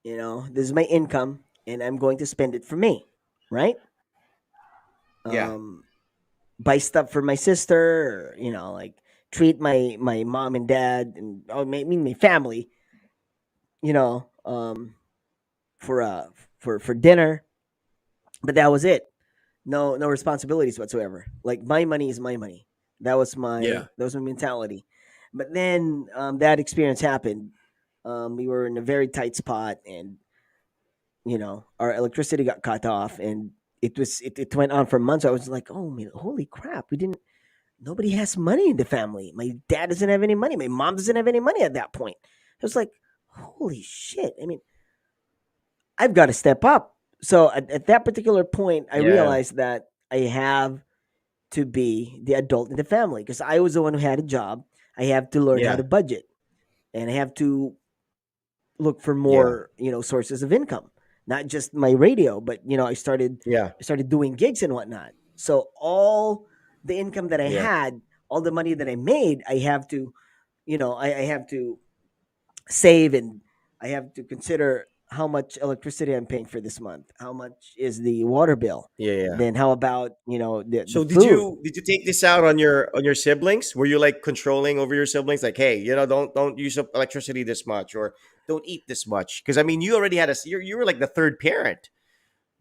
this is my income, and I'm going to spend it for me, right? yeah, Um, buy stuff for my sister, or, like treat my mom and dad and I mean my family, you know, um, for dinner. But that was it. No responsibilities whatsoever. Like my money is my money. yeah, That was my mentality. But then that experience happened. We were in a very tight spot, and our electricity got cut off, and it went on for months. I was like, oh man, holy crap, we didn't. Nobody has money in the family. My dad doesn't have any money. My mom doesn't have any money at that point. I was like, holy shit. I mean, I've got to step up. So at that particular point, I yeah, realized that I have to be the adult in the family because I was the one who had a job. I have to learn how yeah, to budget, and I have to look for yeah, more, sources of income, not just my radio, but yeah, I started doing gigs and whatnot. So all the income that I yeah, had, all the money that I made, I have to, I have to save, and I have to consider how much electricity I'm paying for this month. How much is the water bill? yeah, yeah. Then how about, the So did food? you did you take this out on your siblings? Were you like controlling over your siblings, like, hey, don't use up electricity this much, or don't eat this much? Because I mean, you already had you were like the third parent,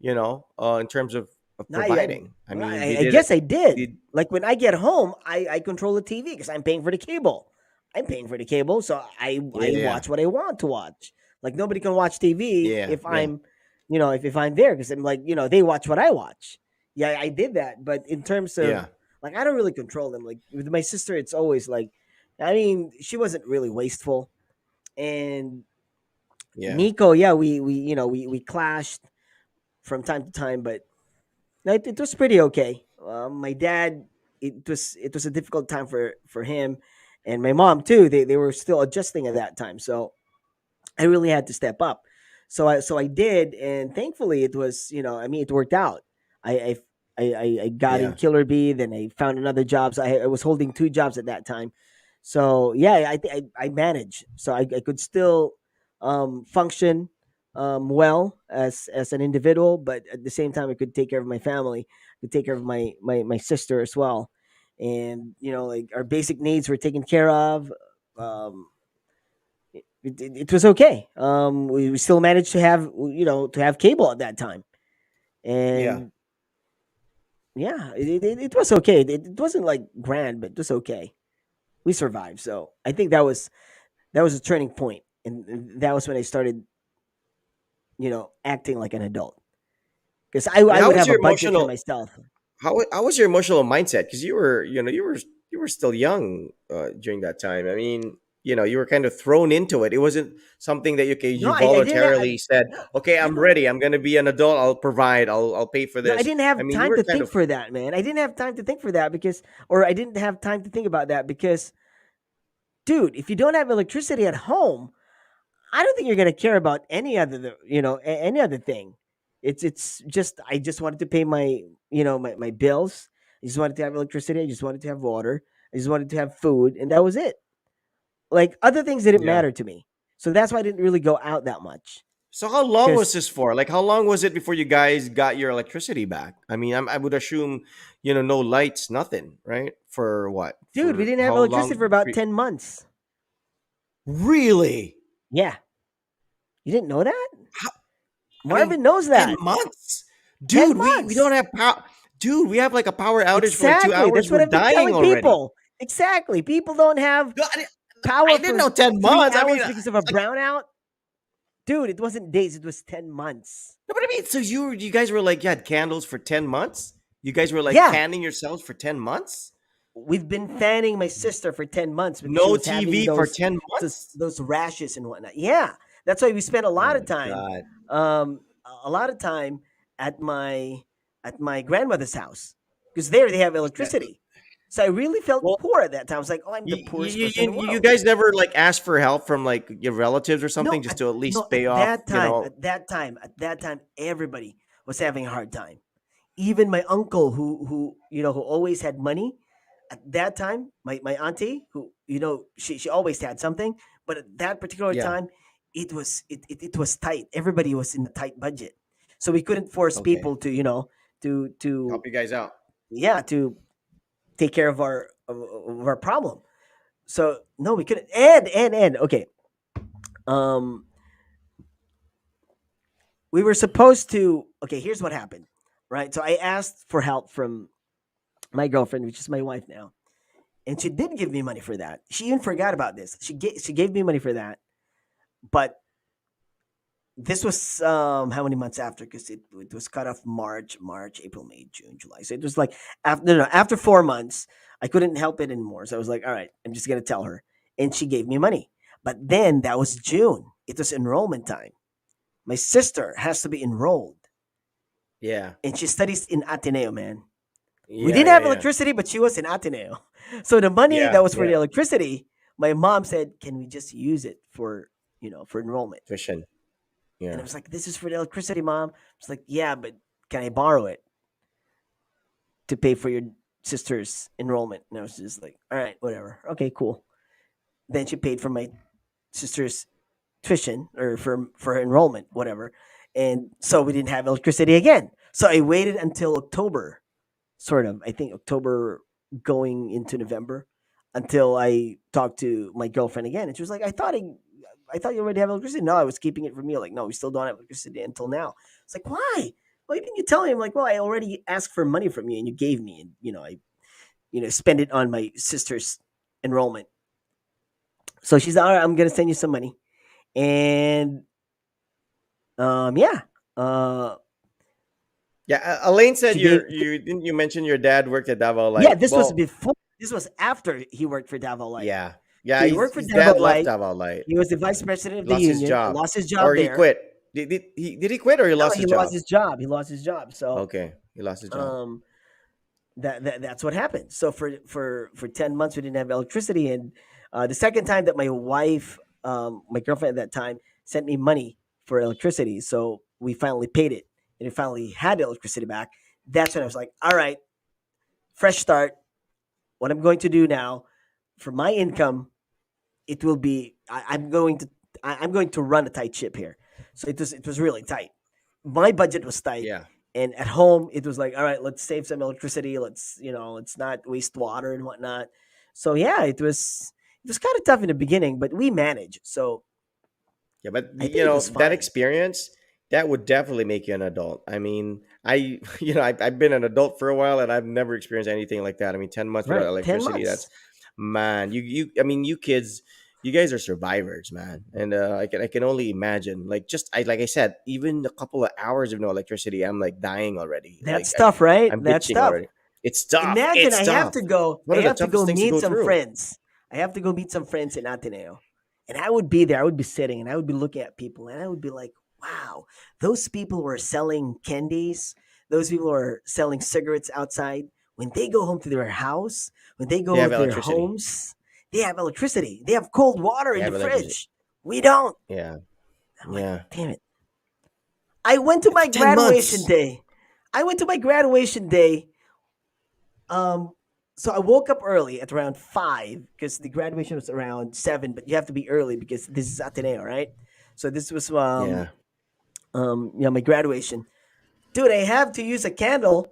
in terms of No, I, providing. I well, mean, I guess I did did. Like when I get home, I control the TV because I'm paying for the cable. I'm paying for the cable, so I yeah, watch what I want to watch. Like nobody can watch TV yeah, if yeah, if I'm there because I'm like they watch what I watch. Yeah, I did that, but in terms of yeah, like I don't really control them. Like with my sister, it's always like, I mean, she wasn't really wasteful, and yeah, Nico, yeah, we clashed from time to time, but no, it was pretty okay. My dad, it was a difficult time for him, and my mom too. They were still adjusting at that time, so I really had to step up. So I did, and thankfully it was I mean it worked out. I I got in yeah, Killer Bee, then I found another job. So I was holding two jobs at that time. So yeah, I managed. So I could still function well as an individual, but at the same time I could take care of my family, could take care of my sister as well, and like our basic needs were taken care of. Um, it was okay. We still managed to have to have cable at that time, yeah. and yeah, it was okay. It wasn't like grand, but it was okay. We survived, so I think that was a turning point, and that was when I started acting like an adult because And I how would was have a your budget for emotional myself. how was your emotional mindset? Because you were still young during that time. I mean, you were kind of thrown into it. It wasn't something that No, you I didn't. voluntarily said, "Okay, I'm No, ready. I'm going to be an adult. I'll provide. I'll pay for no, I this." didn't I have mean, you time were to kind think of for that, man. I didn't have time to think for that because, or I didn't have time to think about that because, dude, if you don't have electricity at home, I don't think you're gonna care about any other, any other thing. It's just I just wanted to pay my, my bills. I just wanted to have electricity. I just wanted to have water. I just wanted to have food, and that was it. Like other things didn't Yeah. matter to me, so that's why I didn't really go out that much. So how long was Because, this for? Like how long was it before you guys got your electricity back? I mean, I would assume, no lights, nothing, right? For what? dude, we For didn't have how electricity for long? about 10 months. Really? Yeah, you didn't know that? How, I mean, Marvin knows 10 that. months? ten Dude, we don't months. have power. Dude, we have like a power outage for like 2 Exactly. hours. That's what We're I've been dying telling already. people. Exactly. People don't have No, I power didn't for know 10 three months. I mean, hours because of a brownout. Dude, it wasn't days, it was 10 months. no, but I mean, so you guys were like, you had candles for 10 months? You guys were like Yeah. fanning yourselves for 10 months? We've been fanning my sister for 10 months because she No was having TV for those 10 those, months? those rashes and whatnot. Yeah. That's why we spent a Oh lot of my time, God. a lot of time at my grandmother's house. Because there they have Yeah. electricity. So I really felt Well, poor at that time. I was like, oh, I'm the you, poorest you, person in the you, you world. guys never like asked for help from like your relatives or something No, just to at no, least pay off, everybody was having a hard time. Even my uncle, who always had money, at that time, my auntie, who she always had something, but at that particular Yeah. time, it was tight. Everybody was in a tight budget, so we couldn't force Okay. people to to Help you guys out. yeah, to take care of our problem. So no, we couldn't. And okay, um we were supposed to, okay, here's what happened, right? So I asked for help from my girlfriend, which is my wife now, and she did give me money for that. She even forgot about this. She gave me money for that, but this was how many months after? Because it was cut off March, April, May, June, July. So it was like after, no, after 4 months, I couldn't help it anymore. So I was like, all right, I'm just gonna tell her, and she gave me money. But then that was June. It was enrollment time. My sister has to be enrolled, Yeah. and she studies in Ateneo, man. We Yeah, didn't yeah, have yeah. electricity, but she was in Ateneo. So the money Yeah, that was for the yeah. electricity, my mom said, "Can we just use it for for enrollment?" Tuition. And Yeah. I was like, "This is for the electricity, mom." It's like, "Yeah, but can I borrow it to pay for your sister's enrollment?" And I was just like, "All right, whatever. Okay, cool." Then she paid for my sister's tuition, or for her enrollment, whatever. And so we didn't have electricity again. So I waited until October, sort of. I think October going into November, until I talked to my girlfriend again, and she was like, "I thought you already have electricity." No, I was keeping it from you. Like, no, we still don't have electricity until now. It's like, why? Why didn't you tell me? I'm like, well, I already asked for money from you, and you gave me, and I spend it on my sister's enrollment. So she's like, all right, I'm gonna send you some money, and yeah, uh, Yeah, Elaine said she gave. you didn't you mention your dad worked at Davao Yeah, Light. this was Well, before. This was after he worked for Davao Light. yeah. Yeah, So he worked for his Davao dad left Light. Davao Light. He was the vice president of He the lost his union. job. Lost his Or job he there. quit. Did he quit or he No, lost he his lost job? his job. He lost his job. So Okay. He lost his job. um, that's what happened. So for 10 months we didn't have electricity, and the second time that my wife, my girlfriend at that time, sent me money for electricity, so we finally paid it, and we finally had electricity back. That's when I was like, all right, fresh start. What I'm going to do now for my income, it will be I'm going to run a tight ship here. So it was really tight. My budget was tight, Yeah. and at home it was like, all right, let's save some electricity. Let's not waste water and whatnot. So yeah, it was kind of tough in the beginning, but we managed. So Yeah, but I think it was that fine. experience that would definitely make you an adult. I mean, I've been an adult for a while and I've never experienced anything like that. I mean, 10 months without Right, ten electricity. That's months. man. I mean, you kids, you guys are survivors, man. And I can only imagine. Like like I said, even a couple of hours of no electricity, I'm like dying already. That's tough, right? I'm That's bitching tough. already. It's tough. Imagine It's I have tough. to go. I One of the have to go toughest things to meet go some through. friends. I have to go meet some friends in Ateneo, and I would be there. I would be sitting, and I would be looking at people, and I would be like, "Wow, those people were selling candies. Those people are selling cigarettes outside. When they go home to their house, when they They go have to their electricity. homes, they have electricity. They have cold water They in the have electricity. fridge. We don't." Yeah. I'm like, Yeah. "Damn it!" I went to my For 10 graduation months. day. I went to my graduation day. Um, So I woke up early at around 5 because the graduation was around 7, but you have to be early because this is Ateneo, right? So this was Yeah. my graduation. Dude, I have to use a candle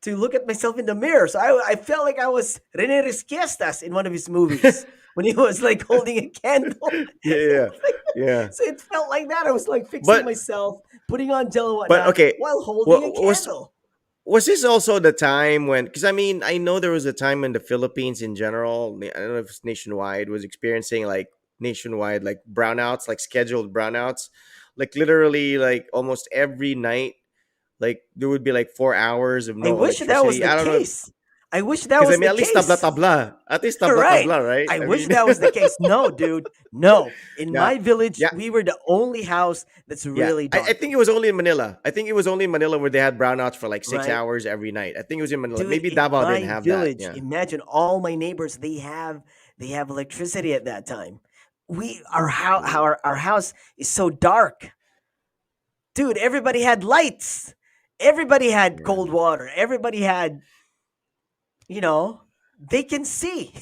to look at myself in the mirror. So I felt like I was Rene Risquiestas in one of his movies when he was like holding a candle. Yeah, yeah, Like, yeah. so it felt like that. I was like fixing But myself, putting on gel and but whatnot okay, while holding a what candle. was this also the time when? Because I mean, I know there was a time when the Philippines in general, I don't know if it's nationwide, was experiencing like nationwide like brownouts, like scheduled brownouts, like literally like almost every night, like there would be like 4 hours of I no wish that was electricity. the I don't know case. I wish that because I was mean the at least tabla case. tabla, at least tabla Right. tabla, right? I I wish mean, that was the case. No, dude. No. In yeah, my village, yeah. we were the only house that's Yeah, really I dark, think it was only in Manila. I think it was only in Manila where they had brownouts for like six right? hours every night. I think it was in Manila. Dude, Maybe in Davao didn't my have that. village, Yeah. imagine all my neighbors, they have electricity at that time. We Mm. our house is so dark. Dude, everybody had lights. Everybody had Yeah. cold water. Everybody had, you know, they can see.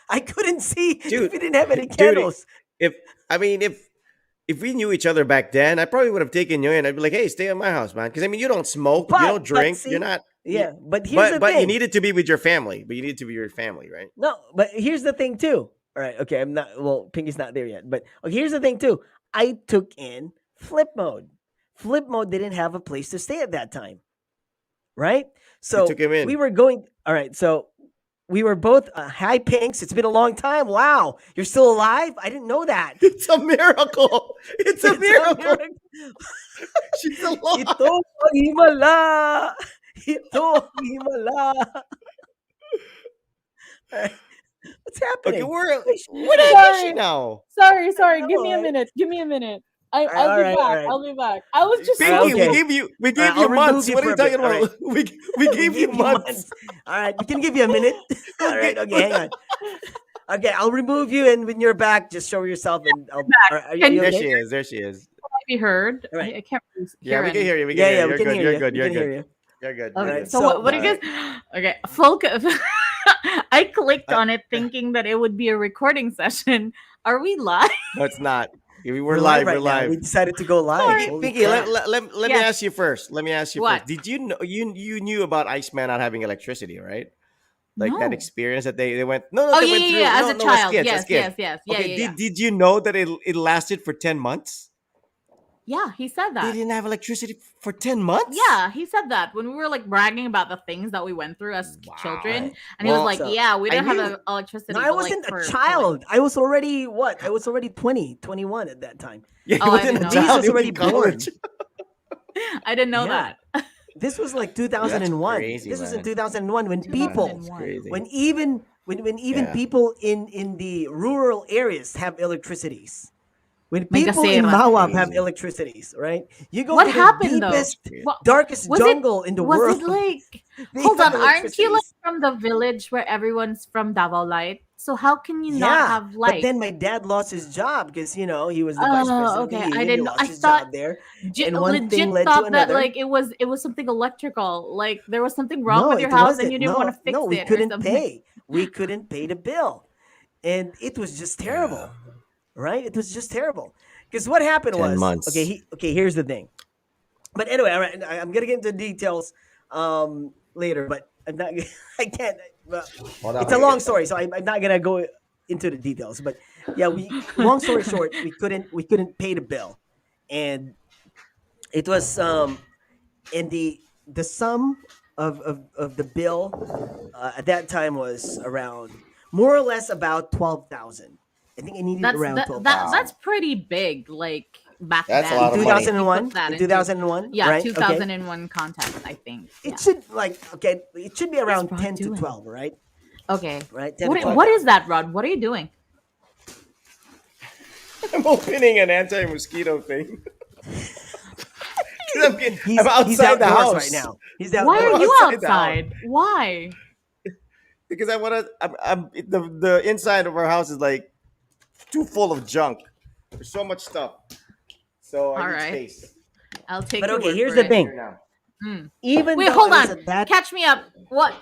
I couldn't see if Dude, we didn't have any dude, candles. if I mean if we knew each other back then, I probably would have taken you in. I'd be like, "Hey, stay at my house, man." Because I mean, you don't smoke, you don't But drink, you're see, not. You, yeah, but here's the but you thing. needed to be with your family. But you needed to be your family, right? No, but here's the thing too. All right, okay, I'm not. Well, Pinky's not there yet. But okay, here's the thing too. I took in flip mode. Flip mode didn't have a place to stay at that time, right? You took So him we in. were going. All right, so we were both. Hi, Pinks. It's been a long time. Wow, you're still alive. I didn't know that. It's a miracle. It's a It's a miracle. miracle. She's alive. Ito ang himala. Ito ang himala. All right, what's Okay, happening? where Wait, what the heck is she Sorry, now? I don't sorry. Give know. me a Right? minute. Give me a minute. All right, I'll all be right, all back. right. I'll be back. I was just All right, Pinky, okay. so we All right, gave I'll you remove months. you What are for you a bit. talking All right. about? We We gave you gave you months. months. All right, we can give you a minute. All Okay. right, okay, hang on. Okay, I'll remove you, and when you're back, just show yourself, and I'll. All back. right, are you Can There okay? she is. There she is. I be heard? All right. I can't really Yeah, hear we can anything. hear you. We can Yeah, hear yeah, you. we You're can good. hear You're you. good. We You're can hear good. you. You're good. All You're Okay, right, good. so so what All it is? right. Okay, focus. I clicked Uh, on it thinking that it would be a recording session. Are we live? no, it's not. We're we're live live. We're right now. We live. decided to go live. Sorry. Holy Pinky, crap! let me Yes. ask you first. Let me ask you What? first. Did you know you knew about Iceman not having electricity, right? Like that No. experience that they went no Oh they yeah, went yeah, through yeah. As no a no as child. kids as Yes, kids. yes, yes. Yeah, Okay, yeah, yeah. did you know that it lasted for 10 months? Yeah, he said They that. didn't have electricity for 10 months. Yeah, he said that when we were like bragging about the things that we went through as Wow. children, Right. and he was Well, like, So "Yeah, we I didn't have knew. no, electricity, I but like wasn't a for like, child. I was already what? I was already 20, 21 at that time. Yeah, he oh, I wasn't didn't a know These that. child. was He was already in college. born. I didn't know Yeah, that. this was like That's 2001. crazy, This was in man. 2001 when Yeah, people, that's 2001. crazy. when even Yeah. people in the rural areas have electricities. When May people in gasera. That's Mawab have crazy. electricities, right? You go What to the happened though? That's deepest, crazy. What darkest was it? jungle in the Was it world. like? They Hold have on, aren't you like electricities. from the village where everyone's from Davao Light? So how can you not Yeah, have but light? then my dad lost his job because he was the vice Oh, president of the okay. I union. He didn't know. lost I his thought job there, and one thing legit led to thought that another. like it was something electrical. Like there was something wrong No, with your it house and you wasn't. didn't want to No, fix no, we it or couldn't something. pay. We couldn't pay the bill, and it was just Yeah. terrible, right? It was just terrible. Because what happened Ten was, okay, months. okay. Here's the thing. But anyway, all right, I'm gonna get into details later, but I'm not. I can't. Well, Hold on, it's a let me long get some. story, so I'm not gonna go into the details. But yeah, we. Long story short, we couldn't pay the bill, and it was and the sum of the bill at that time was around more or less about 12,000. I think I needed That's around that twelve that Wow. thousand that's pretty big. Like back That's a in lot then, of like money. if you put 2001. that In into 2001, yeah, right? Okay, 2001 context, I think. it Yeah. should okay. It should be What is around Rod 10 to doing? 12, right? Okay. Right, 10 to What 12 what is thousand. that, Rod? What are you doing? I'm opening an anti-mosquito thing. 'Cause I'm He's outside the outdoors right house. now. He's Why I'm are outdoors. you outside the house outside? Why? because I want to. The inside of our house is like too full of junk. There's so much stuff, so I All need right. space. I'll take But your okay, word here's for the I'm it. thing. here now. Mm. even Wait, though I hold was on. at that. Catch me up. What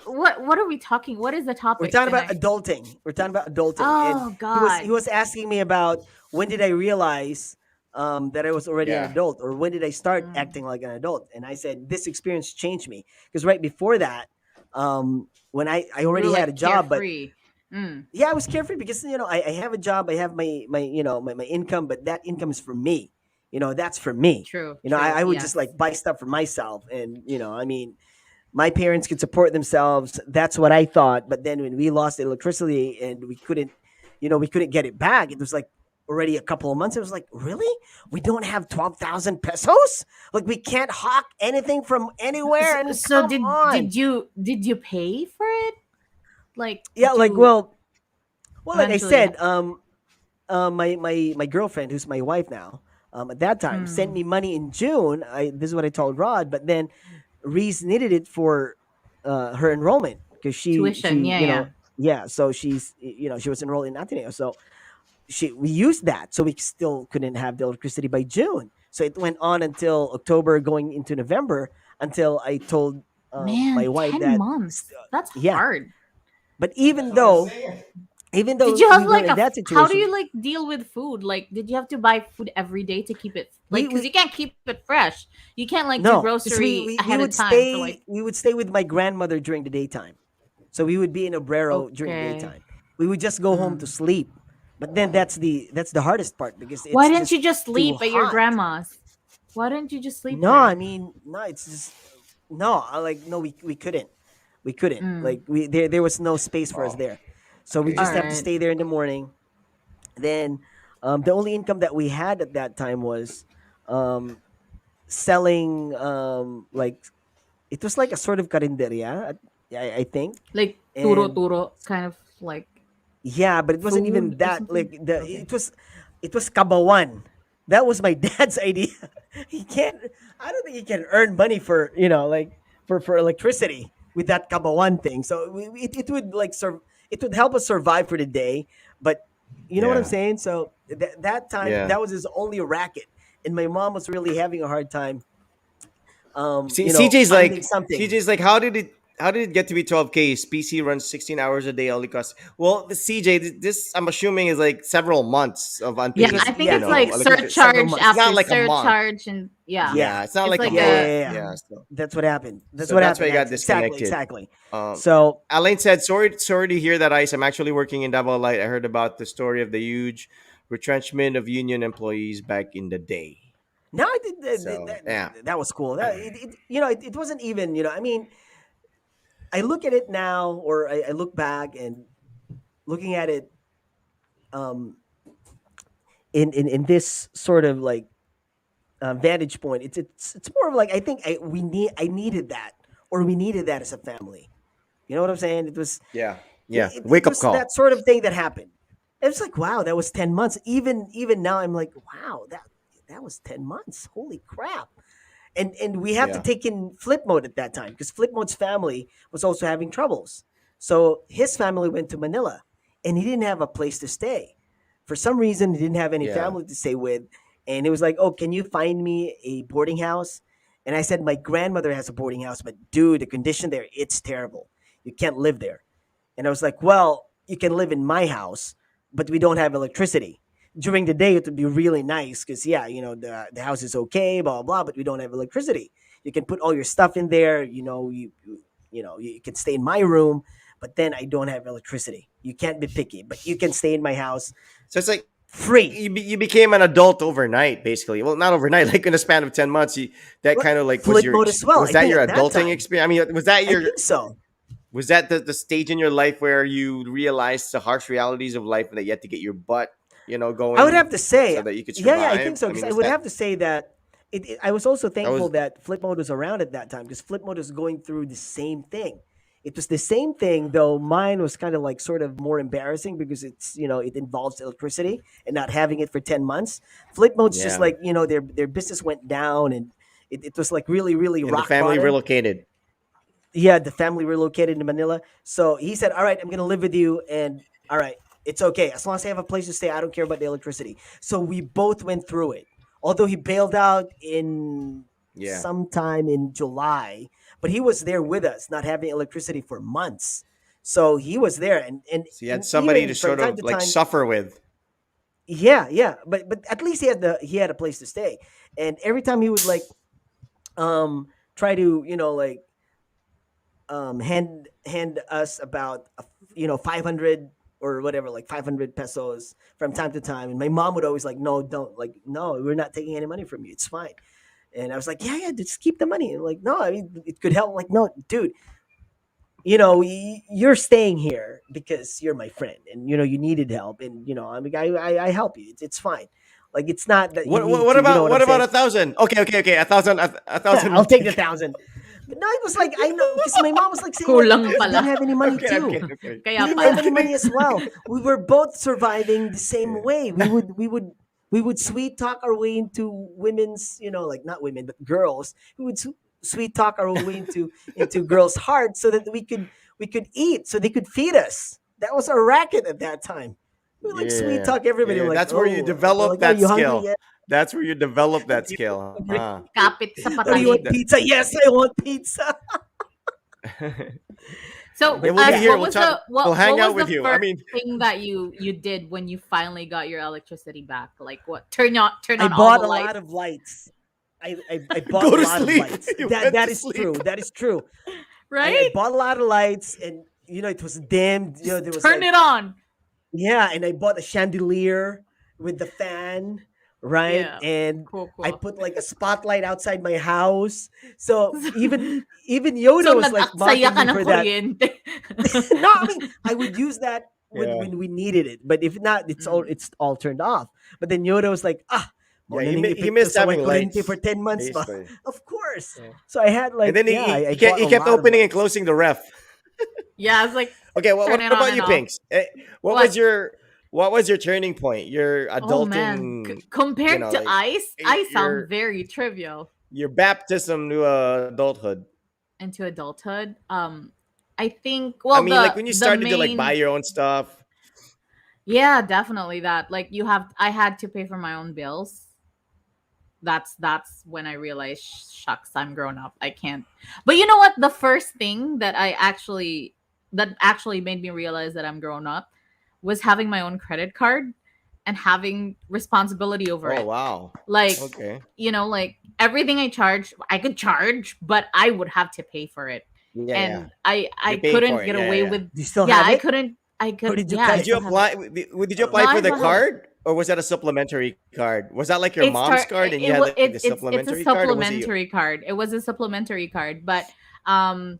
are we talking? What is the We're topic talking about tonight? adulting. We're talking about adulting, and Oh he God. was asking me about when did I realize that I was already an Yeah. adult, or when did I start Mm. acting like an adult? And I said this experience changed me because right before that, when I You were already had a like job, but carefree. Mm. yeah, I was carefree because I have a job, I have my income, but that income is for me. That's for me. True. I True. would just Yes. like buy stuff for myself, and I mean, my parents could support themselves. That's what I thought. But then when we lost electricity and we couldn't get it back, it was like already a couple of months. It was like, really? We don't have 12,000 pesos? Like we can't hawk anything from anywhere? So, I mean, so come did on. did you did you pay for it? Like, Yeah, did like, you well, like I eventually? said, my girlfriend, who's my wife now, at that time, sent Mm, me money in June. This is what I told Rod, but then Reese needed it for her enrollment because she tuition? Yeah. Yeah. yeah, so she was enrolled in Ateneo, so we used that, so we still couldn't have the electricity by June. So it went on until October, going into November, until I told my Man, wife 10 that months. That's yeah. hard. But That's what I'm saying. even Did though you we have were like in that how do situation, you like deal with food? Like, did you have to buy food every day to keep it like cuz we you can't keep it fresh. You can't like do no, because grocery ahead we of would time for like stay with my grandmother during the daytime. So we would be in Obrero during the okay. daytime. We would just go home to Mm. sleep. But then that's the hardest part because Why it's didn't just you just too sleep at your hot. grandma's? Why didn't you just sleep No, I there? mean, no, it's just no. Like no, we couldn't. We couldn't. Mm. Like there was no space for us Oh, there. I So we feel All just you. have to right. stay there in the morning. Then the only income that we had at that time was um, selling like it was like a sort of carinderia, I think. Like turo And turo kind of like yeah, but it wasn't food even or that. something. Like Okay. it was kabawan. That was my dad's idea. He can't. I don't think he can earn money for like for electricity with that kabawan thing. So it would like it would help us survive for the day. But you know what I'm Yeah. saying. So that time Yeah. that was his only racket, and my mom was really having a hard time. See, CJ's Finding like something. CJ's like, how did it get to be 12K? His PC runs 16 hours a day only cost. Well, the CJ, this I'm assuming is like several months of Yeah, It unpaid, was I think yeah, it's like electricity. several surcharge It's months. not after like a month. surcharge and yeah. Yeah, Yeah. it's not It's like a like Yeah, yeah, month. a yeah, yeah. Yeah, so That's what happened. That's so what that's why happened. I got Exactly, disconnected. exactly. Um, So Alain said, sorry to hear that, Ice. I'm actually working in Davao Light. I heard about the story of the huge retrenchment of union employees back in the day. no, I did So yeah, that was cool. It wasn't even. I mean, I look at it now, or I look back and looking at it um, in this sort of like vantage point. It's more of like I think I needed that, or we needed that as a family. You know what I'm saying? yeah, yeah. It Wake up was that call. sort of thing that happened. It was like, wow, that was 10 months. Even now, I'm like, wow, that was 10 months. Holy crap! And we have to Yeah, take in flip mode at that time because flip mode's family was also having troubles. So his family went to Manila, and he didn't have a place to stay. For some reason, he didn't have any yeah, family to stay with, and it was like, oh, can you find me a boarding house? And I said, my grandmother has a boarding house, but dude, the condition there, it's terrible. You can't live there. And I was like, well, you can live in my house, but we don't have electricity. During the day, it would be really nice because, yeah, the house is okay, blah, blah, blah, but we don't have electricity. You can put all your stuff in there. You can stay in my room, but then I don't have electricity. You can't be picky, but you can stay in my house so it's like free. you became an adult overnight, basically. Well, not overnight, like in a span of 10 months. That What kind of like flip mode as well? was I that think your at that adulting time, experience? I mean, I think so. was that the stage in your life where you realized the harsh realities of life and that you had to get your butt, I would going have to say, so that you could yeah, yeah, I think survive? so I because mean, I is would that have to say that I was also that thankful was that Flip Mode was around at that time because Flip Mode was going through the same thing. It was the same thing, though mine was kind of like sort of more embarrassing because it involves electricity and not having it for 10 months. Flip Mode's just yeah, like their business went down and it was like really really and the rock family bottom. relocated. Yeah, the family relocated to Manila. So he said, "All right, I'm gonna live with you, and all right, it's okay as long as I have a place to stay. I don't care about the electricity." So we both went through it. Although he bailed out in Yeah. sometime in July, but he was there with us, not having electricity for months. So he was there, So you had and somebody to even from sort time of to like time, suffer with. yeah, yeah. But at least he had a place to stay, and every time he would like um try to like hand us about 500 or whatever, like 500 pesos from time to time, and my mom would always like, no, don't, like, no, we're not taking any money from you, it's fine. And I was like, yeah, yeah, just keep the money. And like, no, I mean, it could help. Like, no, dude, you're staying here because you're my friend, and you needed help, and I mean, I help you. It's fine. Like, it's not that you need What to, about what I'm saying. 1,000? Okay, okay, okay. A thousand I'll will take the take. 1,000. But no, it was like, I know, because my mom was like saying like, Kulang he didn't pala. have any money I'm too. kidding. I'm kidding. He Kaya didn't I'm have pala. any kidding. money as well. We were both surviving the same Yeah. way. We would sweet talk our way into women's, like, not women but girls. We would sweet talk our way into girls' hearts so that we could eat, so they could feed us. That was our racket at that time. We would like sweet Yeah. talk everybody. Yeah. I'm like, That's where you oh, they're develop like, oh, that you hungry skill. yet? That's where you develop Do that you skill. hungry? Huh? Kapit sa Oh, do you That's want patalim. that. pizza? Yes, I want pizza. So, Yeah, But we'll be yeah, here. what We'll was talk. the We'll what hang was out the with you. I first mean, thing that you did when you finally got your electricity back? Like what? Turn I on all the bought a lights, lot of lights. I bought a go to lot of sleep. lights. You That went that to is sleep. true. That is true. I right? bought a lot of lights, and it was dimmed. Just There was turn like, it on. yeah, and I bought a chandelier with the fan, right? Yeah. And Cool, I cool. put like a spotlight outside my house. So even Yoda So was like nag-aksaya mocking ka me ng for that. kuryente. No, I mean, I would use that when Yeah. when we needed it. But if not, it's all Mm, it's all turned off. But then Yoda was like, mo Yeah. na ning He epekto missed sa having white kuryente for lights, 10 months ba? basically. Of course. Yeah. So I had And like, then yeah, I he bought a kept lot of opening and lights. closing the ref. yeah, it's like Okay. turn What it on about and you, off. Pinks? What? What was your turning point? Your Oh man, adulting. compared to Like ice, I sound your very trivial your baptism to adulthood. into adulthood. I think I well mean, like the when you the started to like buy main your own stuff. yeah, definitely that. Like I had to pay for my own bills. That's when I realized, shucks, I'm grown up. I can't. But you know what? The first thing that actually made me realize that I'm grown up was having my own credit card and having responsibility over Oh it. wow. Like, Okay. like everything I could charge, but I would have to pay for it. Yeah, yeah. And I You're paying couldn't for it. get Yeah, yeah, away yeah. with Do you still yeah, have it? I Or could did you yeah, cut I Did it? you still have it. apply? Did you Oh, apply No, for I the still have it. card, or was that a supplementary card? Was that like your It mom's start card, and you it had was like the it's a supplementary card, or was it you? supplementary card. It was a supplementary card, but um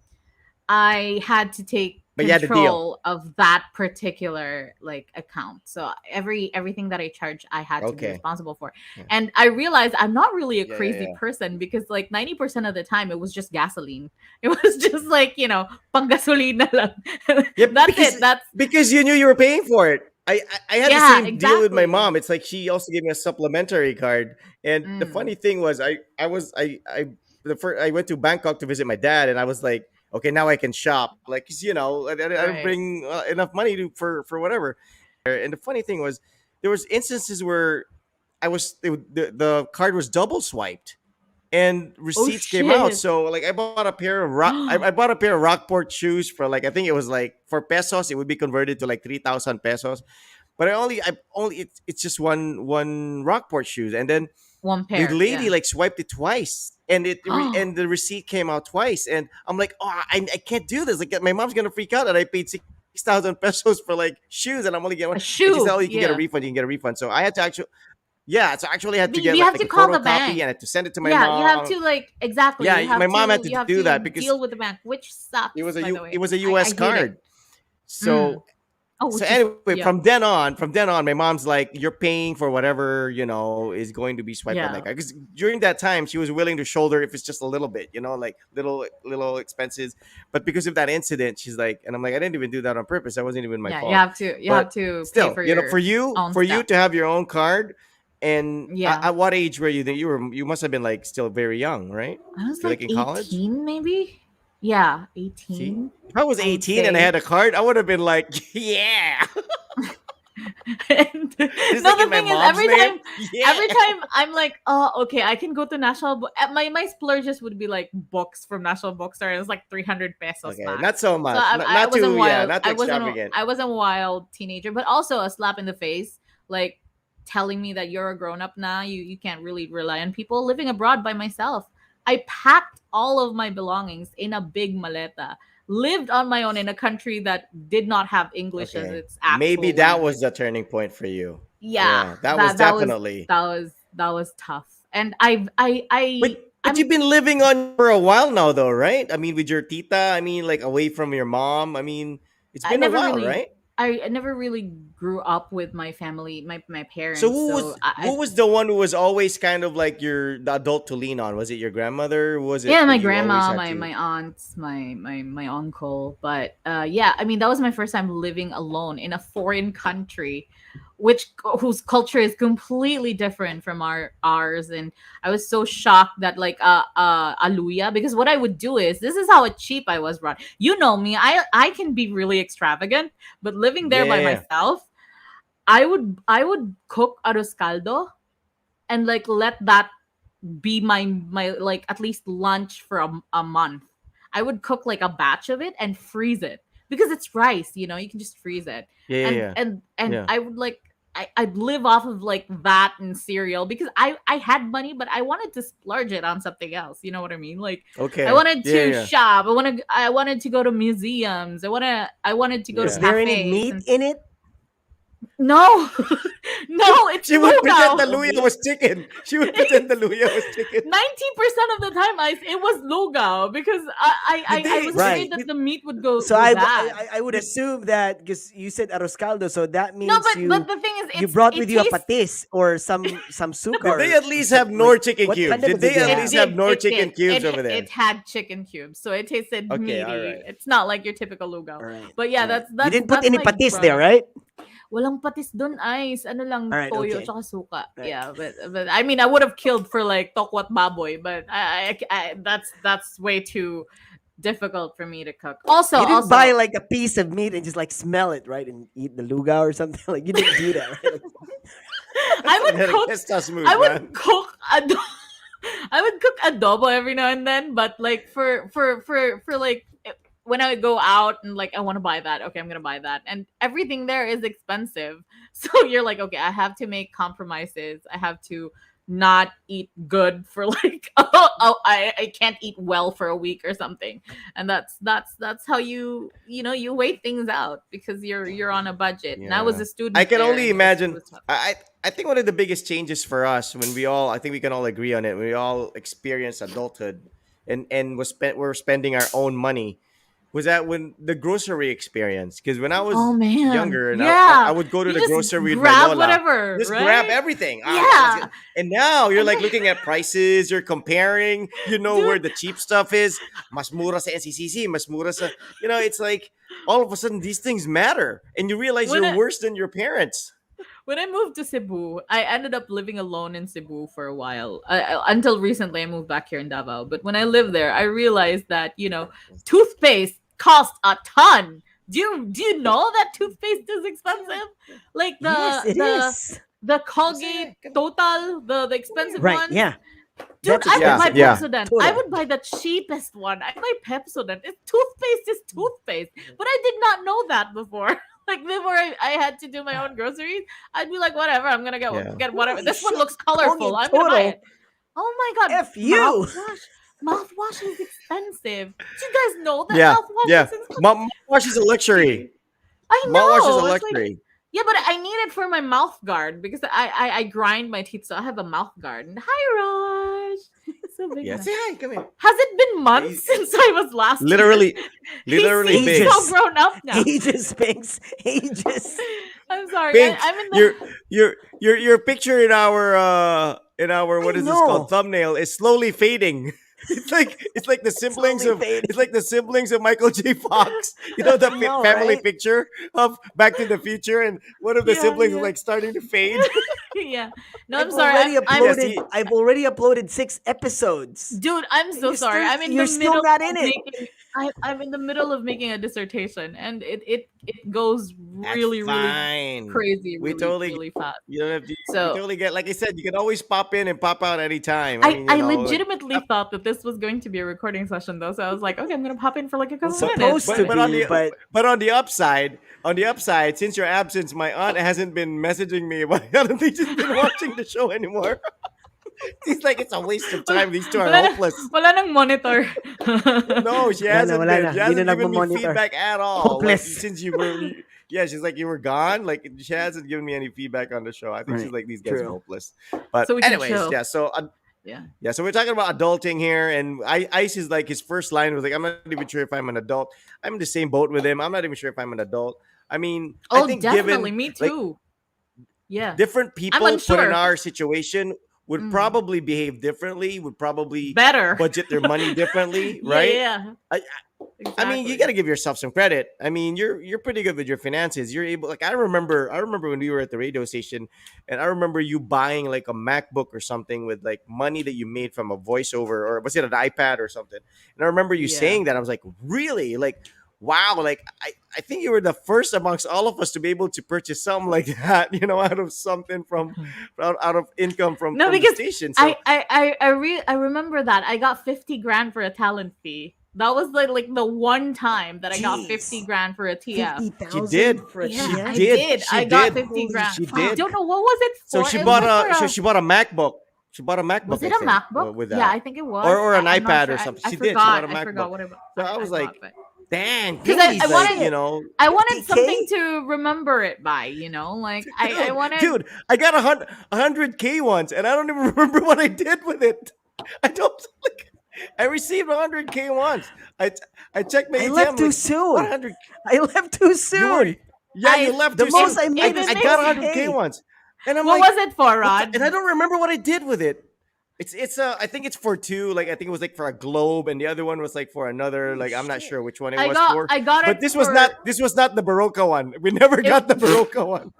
I had to take But you had the deal. control of that particular like account. So everything that I charged, I had to be Okay. responsible for. Yeah, And I realized I'm not really a yeah, yeah. crazy Yeah. person because like 90% of the time it was just gasoline. It was just like, pang gasolina lang. Yeah, That's it. That's because you knew you were paying for it. I had the yeah, same deal with my exactly. mom. It's like she also gave me a supplementary card, and the Mm, funny thing was, I went to Bangkok to visit my dad, and I was like, okay, now I can shop. Like, 'cause, I don't right. bring enough money for whatever. And the funny thing was, there was instances where the card was double swiped and Oh receipts came out. shit. So like I bought a pair of Rockport shoes for like I think it was like for pesos it would be converted to like 3,000 pesos. But I only it's just one Rockport shoes, and then One the pair, lady yeah. like swiped it twice, and and the receipt came out twice, and I'm like, oh, I can't do this. Like my mom's gonna freak out that I paid 6,000 pesos for like shoes, and I'm only getting one. A And she said, shoe, oh, you can get a yeah. refund. You can get a refund. So I had to actually yeah, so I actually had to get You have like to a call the photocopy and bank. I had to send it to my Yeah, you have mom. to like exactly. Yeah, my mom had to You have do to that because deal with the bank, which sucks by the it way. was a I US hate it. card. Mm. So Oh, so which is anyway, yeah. from then on, my mom's like, "You're paying for whatever is going to be swiped on that Yeah. card." Because during that time, she was willing to shoulder if it's just a little bit, like little expenses. But because of that incident, she's like, and I'm like, I didn't even do that on purpose. That wasn't even my Yeah, fault. you have But to pay still, for your own for you stuff. to have your own card, and Yeah. at what age were you? That you must have been like still very young, right? I was You're like like in college. 18 maybe? Yeah, See, 18, if I was I would 18 and I had say. a card, I would have been like, yeah. And Just no, like the in my thing is, mom's name. Yeah. every time I'm like, oh, okay, I can go to National Book. My splurges would be like books from National Bookstore, and it's like 300 pesos Okay, not max. so So much. Not I wasn't too, yeah, wild. not too extravagant. I wasn't a wild teenager, but also a slap in the face, like telling me that you're a grown up now. You can't really rely on people. Living abroad by myself, I packed all of my belongings in a big maleta. Lived on my own in a country that did not have English as Okay, its maybe actual that was language. the turning point for you. Yeah, Yeah, that was definitely. that was tough. And But I'm you've been living on for a while now, though, right? I mean, with your tita. I mean, like away from your mom. I mean, it's I been a never while, really right? I never really grew up with my family, my So parents. So who was the one who was always kind of like the adult to lean on? Was it your grandmother? Who was yeah, it that my you always grandma, had to? my aunts, my uncle. But yeah, I mean that was my first time living alone in a foreign country, which whose culture is completely different from ours. And I was so shocked that like aluya, because what I would do is, this is how cheap I was, Rod. You know me, I can be really extravagant, but living there by Yeah, myself, I would cook arroz caldo and like let that be my like at least lunch for a month. I would cook like a batch of it and freeze it because it's rice, you can just freeze it. yeah, yeah, And yeah. and Yeah. I would like I'd live off of like that and cereal because I had money, but I wanted to splurge it on something else. You know what I mean? Like I Okay. wanted Yeah, to yeah, shop. I wanted to go to museums. I wanted to go to Was yeah. there any cafes meat and in it? no, no, it's She would pretend lugaw. the No luya meat. was chicken. She would pretend the luya was chicken. 90% of the time it was lugaw because Did I they? was Right. afraid that the meat would go So go bad. I would assume that because you said arroz caldo, so that No, means but the thing is, you brought it with you a tastes. patis or some suka Did they or at least have something like. Nor chicken What cubes? condiments Did did they you at It least have? have did. Nor It chicken did. cubes over there? It had chicken cubes, so it tasted Okay, all meaty. right. It's not like your typical lugaw. All right, But yeah, all right. that's You that's didn't put that's any my patis grown there, up. right? Walang patis dun, ice. Ano lang, All right, toyo okay, tsaka suka. all right. Yeah, but I mean, I would have killed for like tokwat baboy, but that's way too difficult for me to cook. Also, You didn't buy also, like a piece of meat and just like smell it, right, and eat the luga or something. Like you didn't do that, right? Like, I would That's, cook. that's tough I move, would man. cook I would cook adobo every now and then, but like for like when I go out and like I want to buy that, okay, I'm gonna buy that, and everything there is expensive. So you're like, okay, I have to make compromises. I have to not eat good for like I can't eat well for a week or something, and that's how you weigh things out because you're on a budget. And I was Yeah. a I student can there, only and it imagine. was tough. I think one of the biggest changes for us when we all, I think we can all agree on it, when we all experience adulthood and we're spending our own money, was that when the grocery experience. Because when I Oh was man. younger and I Yeah. would go to You the just grocery with my grab lola, whatever, just grab right? everything. Let's Yeah. get, and now you're And like then, looking at prices, you're comparing, you know where dude, the cheap stuff is. Mas mura sa NCCC, mas mura sa, it's like all of a sudden these things matter and you realize when you're I worse than your parents. when I moved to Cebu, I ended up living alone in Cebu for a while. Until recently I moved back here in Davao. But when I lived there, I realized that, toothpaste costs a ton. Do you know that toothpaste is expensive? Like yes, it is. the Kasi, Colgate Total, the expensive Right? ones. Yeah, Dude, that's I would yeah, buy expensive. yeah. Yeah, Pepsodent. I totally. would buy the cheapest one. I buy Pepsodent. Toothpaste is toothpaste. But I did not know that before. Like before I had to do my own groceries, I'd be like, whatever, I'm gonna Yeah. get whatever. Holy This one shit! looks colorful. Colgate I'm gonna buy Total. it. Oh my god, F you. Mouthwash is expensive. Do you guys know that Yeah, mouthwash yeah. is Mouthwash is a luxury. expensive? I Mouthwash is a know. It's like, luxury. yeah, but I need it for my mouth guard because I grind my teeth, so I have a mouth guard. And hi, Raj. He's so big Yeah, now. say hi. Come here. Has it been Yeah, months since I was last here? literally, He literally, seems Binks. so Ages. grown up now. Ages, Spinks. Ages. I'm sorry. Binks, I'm in your the. your picture in our I what is this called know. thumbnail is slowly fading. It's like the siblings Slowly of fading. it's like the siblings of Michael J. Fox. You know the I know, family right? picture of Back to the Future, and one of the Yeah, siblings is yeah, like starting to fade. yeah. No, I'm I've sorry. already Yes, uploaded. I've already uploaded 6 episodes, Dude. I'm and so sorry. I'm in you're the still middle not of in it. making. I'm in the middle of making a dissertation, and it goes That's really fine. crazy, We really totally get, really fast. you don't have to, we So totally get, like I said, you can always pop in and pop out anytime. I mean, I like, legitimately thought that this was going to be a recording session though, so I was like, okay, I'm gonna pop in for like a It's couple minutes. supposed to but on be, the but on the upside, since your absence, my aunt hasn't been messaging me about. I don't think she's been watching the show anymore. She's like, it's a waste of wala, time. These two are wala, na, hopeless. wala nang monitor. No, she wala na, hasn't wala been. na. She Hindi na hasn't given me nagmo-monitor. feedback at all. Like Hopeless. since you were, yeah, she's like you were gone. Like she hasn't given me any feedback on the show. I think she's Right. like these guys are True. hopeless. But So we can anyways, chill. yeah. So Yeah. yeah, so we're talking about adulting here, and Ice is like his first line was like, "I'm not even sure if I'm an adult." I'm in the same boat with him. I'm not even sure if I'm an adult. I mean, I Oh, think definitely. given Me like too. Yeah. different I'm people put in unsure. our situation would Mm. probably behave differently, would probably Better. budget their money differently, Yeah, right? yeah. I, I mean, you got Exactly. to give yourself some credit. I mean, you're pretty good with your finances. You're able, like I remember when we were at the radio station, and I remember you buying like a MacBook or something with like money that you made from a voiceover, or was it an iPad or something? And I remember you Yeah. saying that. I was like, really? Like, wow, like I think you were the first amongst all of us to be able to purchase something like that, out of something from out of income No, from the because station. So I remember that I got 50 grand for a talent fee. That was like the one time that I got 50 Jeez. grand for a TF. she 50,000 did. for a Yeah, She I TF? did. did. She I got did. 50 Holy grand. She I did. don't fuck. know what was it So for. It was like for a she bought a MacBook. She bought a was MacBook, I it a think, MacBook? with Yeah, that, I think it was. or an I'm not iPad sure. or something. I She did. She bought a forgot. I forgot MacBook. what So I I was like, got, but dang, because Pinky's like, I wanted something 50K? to remember it by. Like I wanted. dude, I got a hundred K once, and I don't even remember what I did with it. I don't like. I received 100K once. I I checked my I ATM. left I'm too like, what soon. 100? I left too You were, soon. yeah, you I left The too if most soon. I if made was it I got makes 100K 50K. once, and I'm what like, was it for, what the, Rod? and I don't remember what I did with it. It's I think it's for two. Like I think it was like for a globe, and the other one was like for another. Holy Like I'm not shit. sure which one it was for. I got But it for this was not the Barocca one. We never it. got the Barocca one.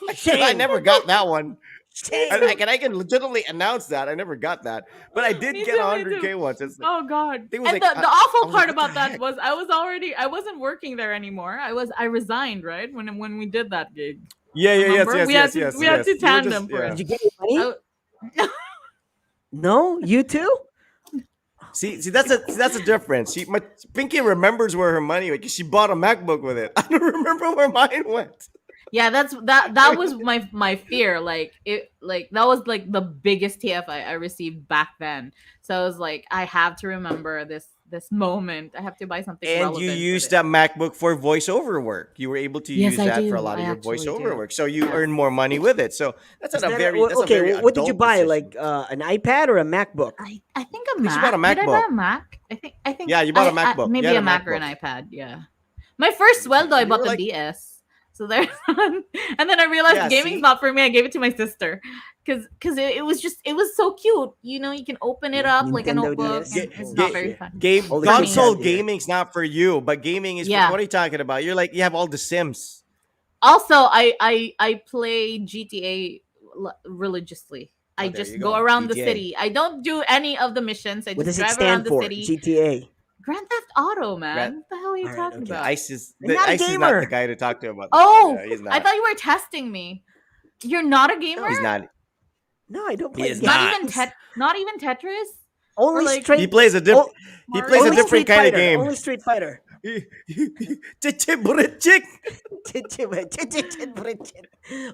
I Shame. never got that one. Shame. I can legitimately announce that I never got that, but I did Me get too, me too. 100K once. It's like Oh god. it was And like the I awful was like, part what the about that heck? was I wasn't working there anymore. I resigned, right? When we did that gig. Yeah, yeah, yes, Remember? yes, yes, yes, We had yes. to You were just tandem for yeah. it. Did you get your money? I, No? You too? See, that's a difference. My Pinky remembers where her money went because she bought a MacBook with it. I don't remember where mine went. yeah, that was my fear. Like that was like the biggest TF I received back then. So I was like, I have to remember this moment. I have to buy something And you relevant with used it. that MacBook for voiceover work. You were able to Yes, use I that for a do. lot I of your actually voiceover do. work. So you Yes. earn more money with it. So Is that that's a okay? very What did you adult buy? decision. Like an iPad or a MacBook? I think a I think she bought a Mac. Did I buy MacBook. a Mac? I think Yeah, you bought a MacBook. You maybe had a a Mac or an MacBook. iPad. Yeah. My first sweldo, I You bought were the like, DS. So there's one. And then I realized yeah, gaming's see? not for me. I gave it to my sister because it was just it was so cute. You can open it Yeah, up like a Nintendo notebook, DS. and Ga- it's Holy not ga- very shit. fun game All the for kids me. console had there. gaming's not for you, but gaming is for Yeah. what are you talking about? You're like you have all the Sims. Also, I play GTA religiously. I Oh, there just you go go. around the GTA. city. I don't do any of the missions. I What just does it drive around stand the for? city. GTA. Grand Theft Auto, Right. man. What the hell are you All right, talking okay. about? I'm not a Ice is not the gamer. guy to talk to about that. Oh, Yeah, he's I not. thought you were testing me. You're not a gamer? He's not. No, I don't He play is Not not. even games. not even Tetris Only or like He straight. plays a Oh, he plays Mario. a only different Street kind of Fighter. game. Only Street Fighter. Chick.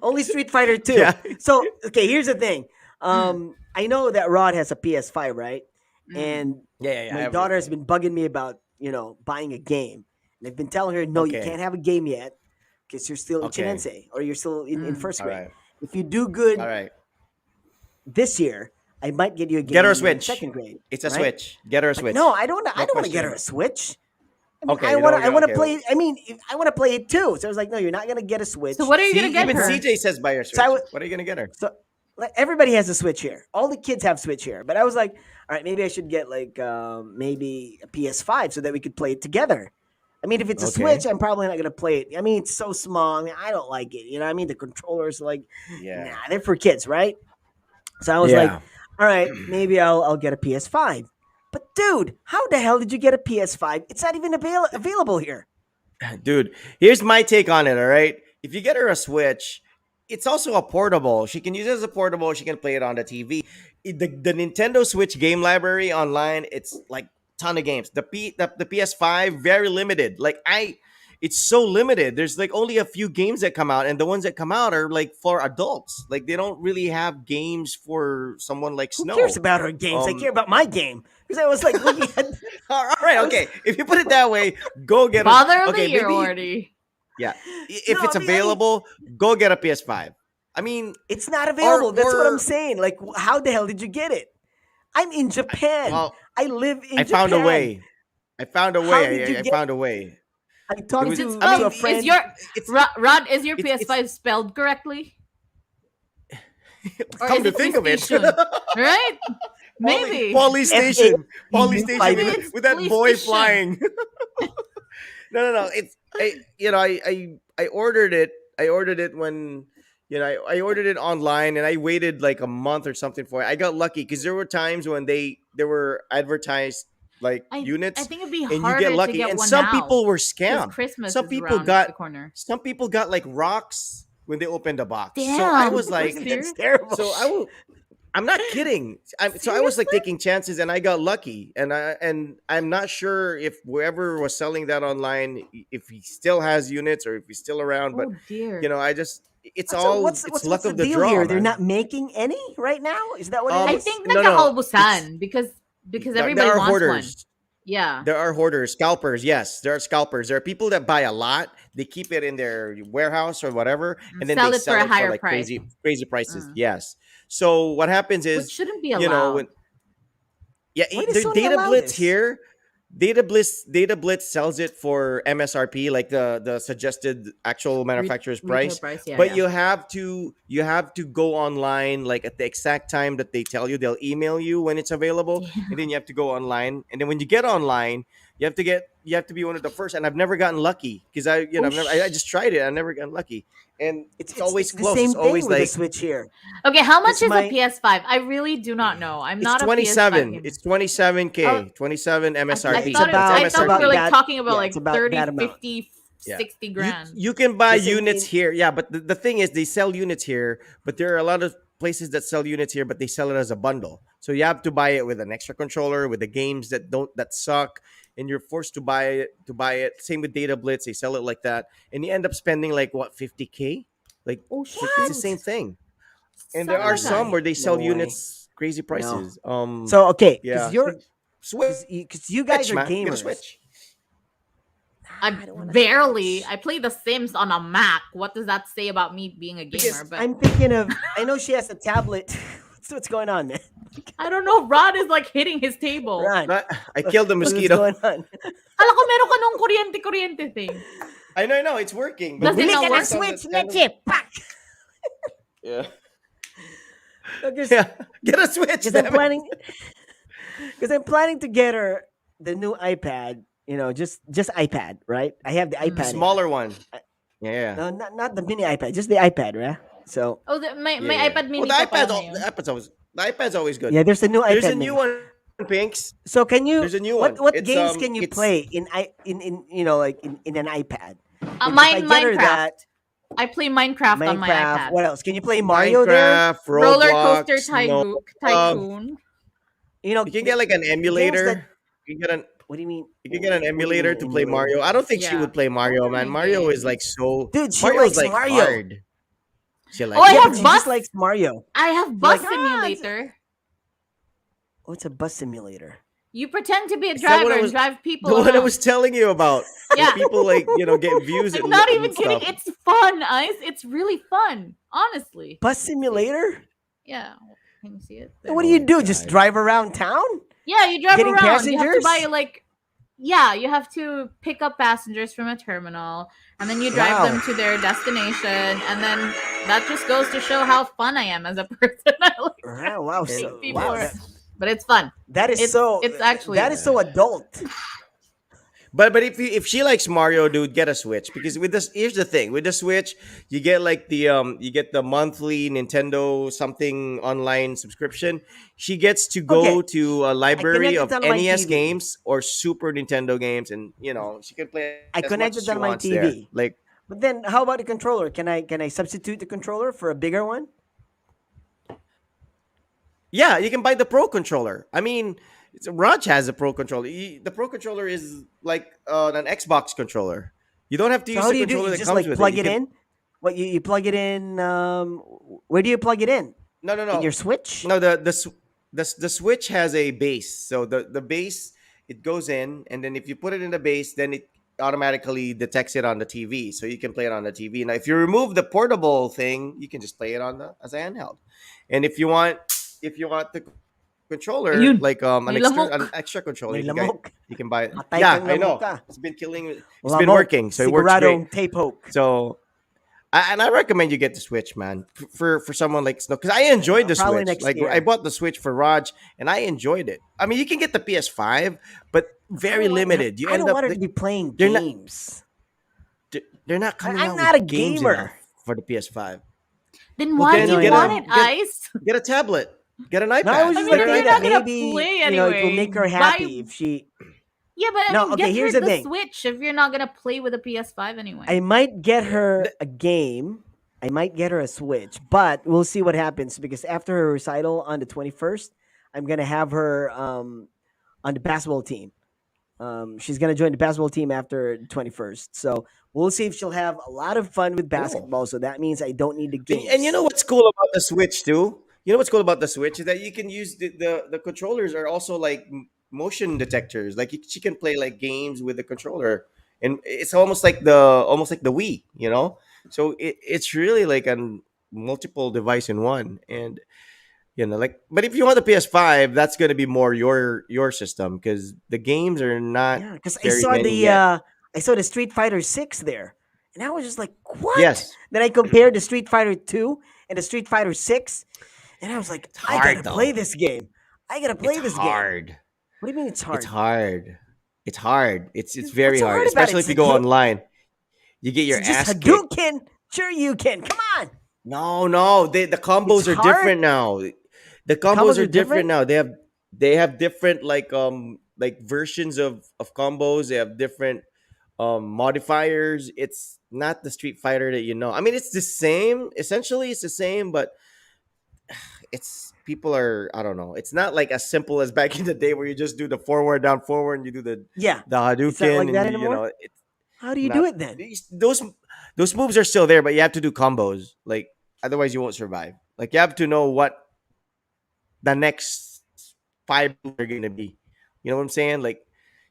Only Street Fighter 2. Yeah. So, okay, here's the thing. I know that Rod has a PS5, right? Mm. And Yeah. I my have daughter it. has been bugging me about, buying a game. And I've been telling her, no, you Okay. can't have a game yet because you're still in Okay. Chinense or you're still in Mm. first All grade. right. If you do good All right. this year, I might get you a Get her a game in Switch. second grade. It's a right? Switch. Get her a But Switch. no, I don't. I No don't want to get question her a about Switch. I it. mean, Okay, I want to okay. play. I mean, I want to play it too. So I was like, no, you're not gonna get a Switch. So what are you gonna See, get even her? CJ says buy her So I Switch. would- What are you gonna get her? So like, everybody has a Switch here. All the kids have Switch here. But I was like, all right, maybe I should get like maybe a PS5 so that we could play it together. I mean, if it's a Okay. Switch, I'm probably not gonna play it. I mean, it's so small. I mean, I don't like it. You know, what I mean, the controllers like, Yeah. nah, they're for kids, right? So I was like, Yeah. all right, maybe I'll get a PS5. But dude, how the hell did you get a PS5? It's not even available here. Dude, here's my take on it. All right, if you get her a Switch, it's also a portable. She can use it as a portable. She can play it on the TV. The Nintendo Switch game library online, it's like ton of games. The PS5 very limited. It's so limited. There's like only a few games that come out, and the ones that come out are like for adults. Like they don't really have games for someone like Who cares Snow. about her games? I care Um, about my game because I was like looking at. all right, I was okay. If you put it that way, go get a. Father of the Okay, year, maybe already. yeah. no, If it's available, go get a PS5. I mean, it's not or available. That's what I'm or saying. Like, how the hell did you get it? I'm in Japan. well, I live I in found a Japan. way. I found a How way. did you I get? found a way. I It talked Is was. it I to spelled? a mean, Is friend. your it's Rod? Is your it's PS5 spelled correctly, or come is to it think of it. PlayStation? Right? Maybe. Poly F A Station, Poly EU Station Maybe five. with it's with that boy PlayStation. flying. No. It's I ordered it. I ordered it when I ordered it online and I waited like a month or something for it. I got lucky because there were times when there were advertised like I units think it'd be and you get harder to lucky get and one some now people were because scammed. Christmas Some is people around got the corner. some people got like rocks when they opened the box. So I Damn, was are you like That's serious? terrible. so I will I'm not kidding. So I was like Seriously? taking chances, and I got lucky. And I'm not sure if whoever was selling that online, if he still has units or if he's still around. But Oh dear. I just So it's what's luck the of the deal draw, here? They're man. not making any right now. Is that what it I is? think No, no, it's nagkakaubusan because there everybody are wants one. hoarders. Yeah. There are hoarders, scalpers. Yes, there are scalpers. There are people that buy a lot. They keep it in their warehouse or whatever, and then they Sell it for sell a it for higher like price. crazy prices. Uh, Yes. So what happens which is, shouldn't be when allowed. Why does the Sony data allow blitz this? here, data blitz sells it for MSRP, like the suggested actual manufacturer's Retail price. price, yeah, But yeah. you have to go online like at the exact time that they tell you. They'll email you when it's available, and then Damn. you have to go online. And then when you get online, you have to be one of the first. And I've never gotten lucky because Oh, I just tried it. I've never gotten lucky, and it's always it's the close. It's same thing always with the like Switch here. Okay, how much Because is a my PS5? I really do not know. I'm it's not a PS5 27. gamer. It's 27K, 27 I it's thought MSRP. That's I thought we were MSRP. like talking about it's like about 30, that amount. 50, Yeah. 60 You grand. you can buy Because units here. Yeah, but the thing is they sell units here, but there are a lot of places that sell units here, but they sell it as a bundle. So you have to buy it with an extra controller, with the games that suck, and you're forced to buy it. Same with Data Blitz, they sell it like that. And you end up spending like what, 50K? Like Oh it's the shoot. same What? thing. And there Son of are a gun. some where they No sell way. units crazy No. prices. So okay, Yeah. because you guys Switch, are man. Get a gamers. Switch. I I don't want to barely switch. I play The Sims on a Mac. What does that say about me being a gamer? Because But I'm thinking of. I know she has a tablet. What's going on, man? I don't know. Rod is like hitting his table. Ron, I killed the what's mosquito. going on? Kala ko meron ka nung kuryente thing. I know, it's working. Does But it Bili not ka work? ng some Switch, that's kind of- Leche! Pak! Yeah. Because Yeah. Get a Switch. I'm Damn it. planning. Because I'm planning to get her the new iPad. Just iPad, right? I have the Mm. The iPad here. smaller one. Yeah. No, not the mini iPad, just the iPad, right? So Oh, Yeah, may yeah. iPad Well, mini ka pala ngayon. the iPad's always good. yeah, there's a new There's a iPad new mini. one, Pinks. So can you There's a new what one. what It's games can you it's play in like in an iPad? If I Mine get her Minecraft. that I play Minecraft on my Minecraft, iPad. what else? Can you play Mario there? Minecraft, Roller Coaster Roblox, no. Tycoon. You can get like an games that. emulator. You can get an What do you mean? you can get an What do you emulator mean to play emulator? Mario. I don't think she Yeah. would play Those Mario, are man. my Mario is like games. so Dude, she Mario's likes like Mario. hard. She Oh, likes I Yeah, have but she Mario. bus. just likes Mario. I have She's bus like, simulator. oh, it's a bus simulator. You pretend to be a Is that what driver I and was drive the people one I around. was telling you about? Where Yeah. people get views I'm and, not and even kidding. stuff. It's fun, Ice. It's really fun. Honestly. Bus See? simulator? Yeah. Can you see it? And There. what do Oh you my do? Just god. drive around town? Yeah, you drive Getting around. You have to buy passengers? you have to pick up passengers from a terminal and then you drive them Wow. to their destination and then that just goes to show how fun I am as a person. I like Wow. to And take So people wow. around. But it's fun. That is It's so it's actually that is so adult. But if she likes Mario, dude, get a Switch, because with this, here's the thing, with the Switch, you get like you get the monthly Nintendo something online subscription. She gets to go Okay, to a I library connected of on my NES TV. games or Super Nintendo games, and she can play as much I as she connected wants on my there. TV. Like, But then, how about the controller? Can I substitute the controller for a bigger one? yeah, you can buy the Pro controller. I mean, Raj has a Pro controller. The Pro controller is like an Xbox controller. You don't have to So use how the do you do it? controller You that just comes like with it. plug You it can in. What you plug it in? Where do you plug it in? no no In no your Switch? no the Switch has a base. So the base, it goes in, and then if you put it in the base, then it automatically detects it on the TV, so you can play it on the TV. Now, if you remove the portable thing, you can just play it on the as a handheld. And if you want the controller, like Ayun. an May extra lamok. controller, May you lamok. can buy it. Patay Yeah, kang I lamok know. ka. It's been Lamok. working, so it works great. Siguradong tape hoke. So and I recommend you get the Switch, man, for someone like Snow, because I enjoyed the Probably Switch. next Like, I year. bought the Switch for Raj, and I enjoyed it. I mean, you can get the PS5, but very limited. You I end don't up want her to be playing they're not games. they're not coming I'm out not a with games gamer. enough for the PS5. Then Well, why I do then know, you I get want know. it, a get Ice? get a tablet, get an No, I was iPad, I just mean, get like if an you're thinking not iPad. gonna maybe play it will anyway, make her buy. happy if she. Yeah, but I No, mean, okay. get Here's her the the thing. Switch if you're not gonna play with a PS5 anyway. I might get Yeah, her a game. I might get her a Switch, but we'll see what happens because after her recital on the 21st, I'm gonna have her on the basketball team. She's gonna join the basketball team after the 21st. So we'll see if she'll have a lot of fun with cool. basketball. So that means I don't need the And you know games. what's cool about the Switch too? You know what's cool about the Switch is that you can use the controllers are also like motion detectors. Like, she can play like games with the controller, and it's almost like the Wii. So it's really like a multiple device in one. And like, but if you want the PS5, that's going to be more your system, because the games are not Yeah, because very many yet. I saw the Street Fighter 6 there, and I was just like, what? Yes, Then I compared the Street Fighter 2 and the Street Fighter 6, and I was like, it's I gotta hard play though. this game. I gotta It's play this game. hard. What do you mean it's It's hard? hard. It's hard. It's What's very so hard, hard about it? especially if you go online. You get It's your just ass kicked. Hadouken. Sure, you can. Come on. No, no, the It's combos are hard. different now. The The combos combos are are different different. now. They have different like versions of combos. They have different modifiers. It's not the Street Fighter that you know. I mean, it's the same. Essentially, it's the same, but it's people are, I don't know. It's not like as simple as back in the day where you just do the forward down forward and you do the Yeah, the it's not Hadouken, like and that you anymore. know it's How do you do not it then? those moves are still there, but you have to do combos. Like, otherwise you won't survive. Like, you have to know what the next five moves are gonna be. You know what I'm saying? Like,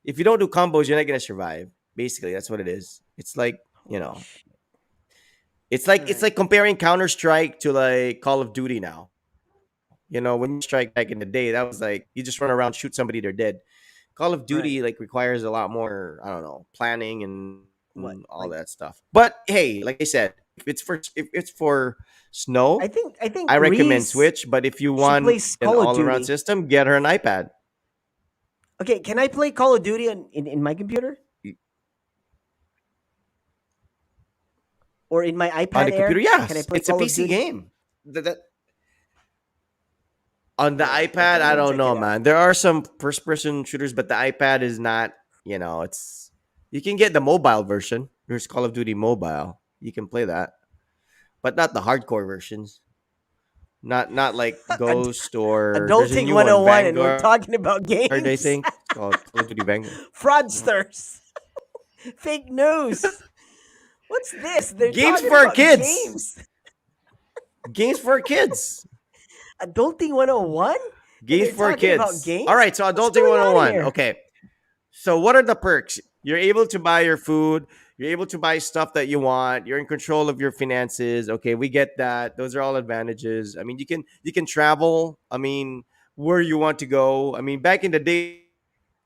if you don't do combos, you're not gonna survive. Basically, that's what it is. It's like, you Holy know, shit! it's All like it's right, like comparing Counter Strike to like Call of Duty now. When you Strike back in the day, that was like you just run around, shoot somebody, they're dead. Call of right. Duty like requires a lot more, I don't know, planning and all What? that stuff. Like But hey, like I said, if it's for snow, I I think recommend Reese Switch. But if you she want plays an Call of all around Duty. system, get her an iPad. Okay, can I play Call of Duty in my computer or in my On iPad the computer, Air? Can I yes, play it's a Call of PC Duty? game. That On the All right. iPad, Okay, I'm I gonna don't check know, it out. man. There are some first person shooters, but the iPad is not, it's you can get the mobile version. There's Call of Duty Mobile. You can play that, but not the hardcore versions. Not like Ad- Ghost, or there's a Adulting new one, 101 and we're Vanguard, I talking think. about It's called Call of games. Duty Vanguard. Fraudsters. Fake news. What's this? They're Games talking for our about kids. games. Games for our kids. Adulting 101? And Games they're for our talking about kids. All games? right, so What's Adulting going on 101. here? Okay. So what are the perks? You're able to buy your food. You're able to buy stuff that you want. You're in control of your finances. Okay, we get that. Those are all advantages. I mean, you can travel. I mean, where you want to go. I mean, back in the day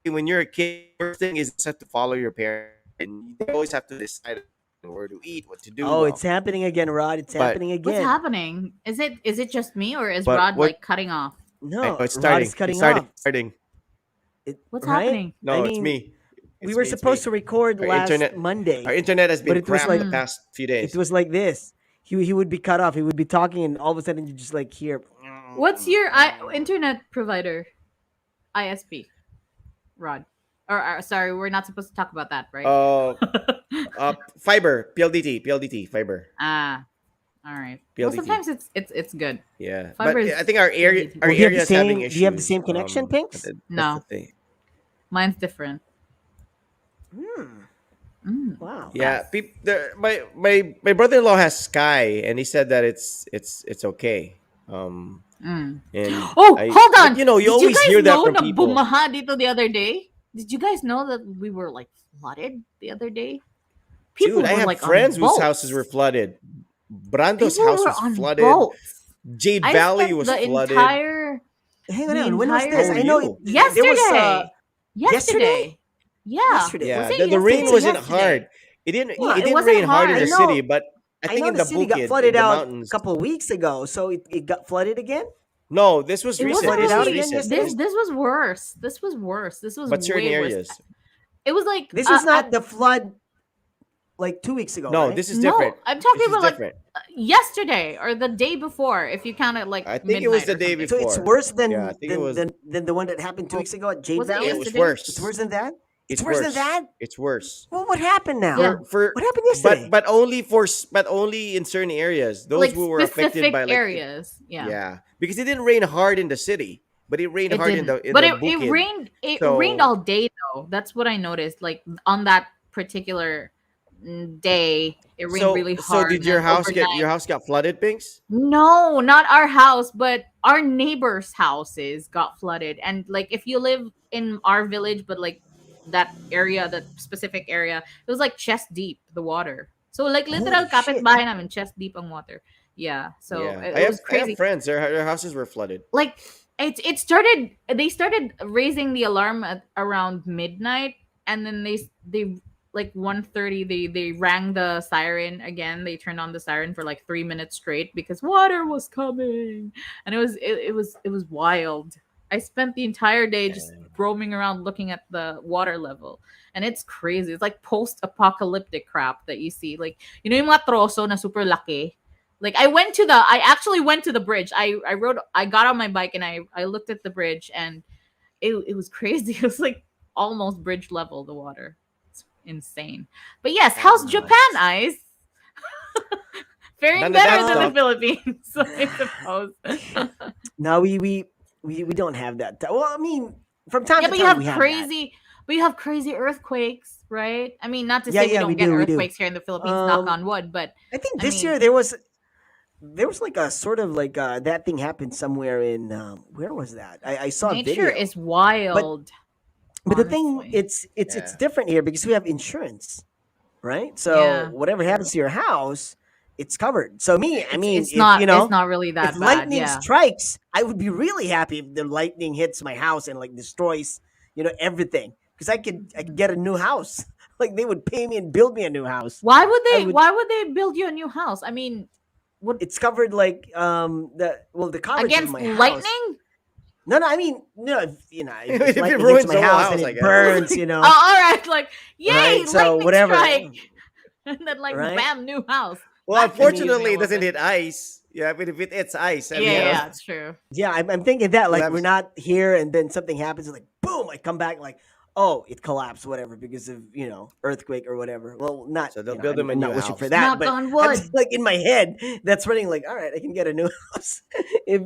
when you're a kid, the first thing is just have to follow your parents, right? And they always have to decide where to eat, what to do. Oh, it's happening again, Rod. It's But happening What's again. happening? Is it just me or is but Rod what like cutting off? I No, know it's Rod is starting. It's cutting starting. off. Starting. It, What's right? happening? I No, it's mean, me. we It's were me. It's supposed me. to record Our last internet, our Monday, internet has but been it was crap like the Mm. past few it days. was like this. He would be cut off. He would be talking, and all of a sudden you just like hear. What's your internet provider? ISP, Rod. Or sorry, we're not supposed to talk about that, right? Uh, Fiber, PLDT, fiber, Ah, all right. Well, PLDT. sometimes it's good. Yeah, Fiber but I is think PLDT. our Well, do you have the area is having same? Do you have the issues. same connection, Pinks? That's the No, thing. mine's different. Hmm. Mm, Wow. Yeah, yes. my brother-in-law has Sky, and he said that it's okay. Mm. And Oh, I, hold but on. you know, you Did you always guys hear that know from na people. bumaha dito the other day? Did you guys know that we were like flooded the other day? Dude, People I were have like on friends whose houses were boats. flooded. Brando's People house were was on flooded. boats. Jade I Valley spent was flooded. Hang the on. When was How this? entire old are I know you? there was yesterday. yesterday. Yesterday. Yeah. Yesterday. We're Yeah, saying the rain yesterday, It's wasn't hard. yesterday. yeah. It It didn't wasn't rain hard in I the hard. city, know. but I I think know in the the city got Bukid, in flooded the out a mountains. couple of weeks ago, so it got flooded again. No, this was It It wasn't recent. flooded This out was really again recent. this yesterday. this was worse. This was worse. This was But certain way worse. areas. It was like This was at not the flood like 2 weeks ago, No, right? this is different. no, I'm talking This is about like different. yesterday or the day before if you count it like I think it was midnight the or day something. So it's before. worse Yeah, I think it was. than the one that happened 2 weeks ago at Jade Was it It Valley. was yesterday? It's worse. worse than that. It's It's worse than worse. that. It's worse. Well, what happened now? Yeah. For What happened yesterday? but only but only in certain areas. Those Like who were affected specific by like it, areas. Yeah. yeah, because it didn't rain hard in the city, but it rained It hard didn't. in But the it Bukid. rained it rained So all day though. That's what I noticed. Like on that particular day, it rained really so hard did and then your overnight. house got flooded, Pinks? No, not our house, but our neighbors' houses got flooded. And like if you live in our village, but like that area, that specific area, it was like chest deep the water. So like literal Holy shit! kapitbahay namin chest deep ang water. Yeah. So Yeah, it was I have crazy. friends. Their houses were flooded. Like it started they started raising the alarm at around midnight and then they like 1:30 they rang the siren again. They turned on the siren for like 3 minutes straight because water was coming. And it was wild. I spent the entire day just Yeah. roaming around looking at the water level, and it's crazy. It's like post-apocalyptic crap that you see, like yung mga troso na super laki. Like I actually went to the bridge. I got on my bike and I looked at the bridge, and it was crazy. It was like almost bridge level the water. It's insane. But yes, Oh how's my. Japan, Ice? Faring None of better that than the Um, stuff. Philippines, I suppose. no, we don't have that. Well, I mean, from time Yeah, to but you time have we have that. crazy earthquakes, right? I mean, not to Yeah, say we yeah, don't we get do, we do. earthquakes here in the Philippines, knock Um, on wood, but I think I this mean, year there was like a sort of like that thing happened somewhere in where was that? I saw a nature video, is but wild, the thing honestly. it's Yeah. different here because we have insurance, right? So Yeah, whatever happens true. to your house, it's covered. So me, I It's mean, it's if not it's not really if that bad. lightning Yeah. strikes, I would be really happy if the lightning hits my house and like destroys, everything. Because I could get a new house. Like they would pay me and build me a new house. I would. Why would they build you a new house? I mean, what It's covered like the coverage of against my house. lightning? No, no, I mean no. If If it lightning hits ruins my the whole house and house, I it guess. burns, Oh, all right, like yay, right? So lightning whatever, strike. And then like right? bam, new house. Well, That I gives me a mean, unfortunately, it little doesn't bit. hit ice. Yeah, but if it hits ice, I Yeah, mean, yeah, yeah. yeah, it's true. Yeah, I'm thinking that you'll like have. we're not here, and then something happens, and like boom, I come back like, oh, it collapsed, whatever, because of earthquake or whatever. Well, not So they'll build them a I'm new not wishing for house. that, Knock but on I'm just wood. like in my head that's running like, all right, I can get a new house if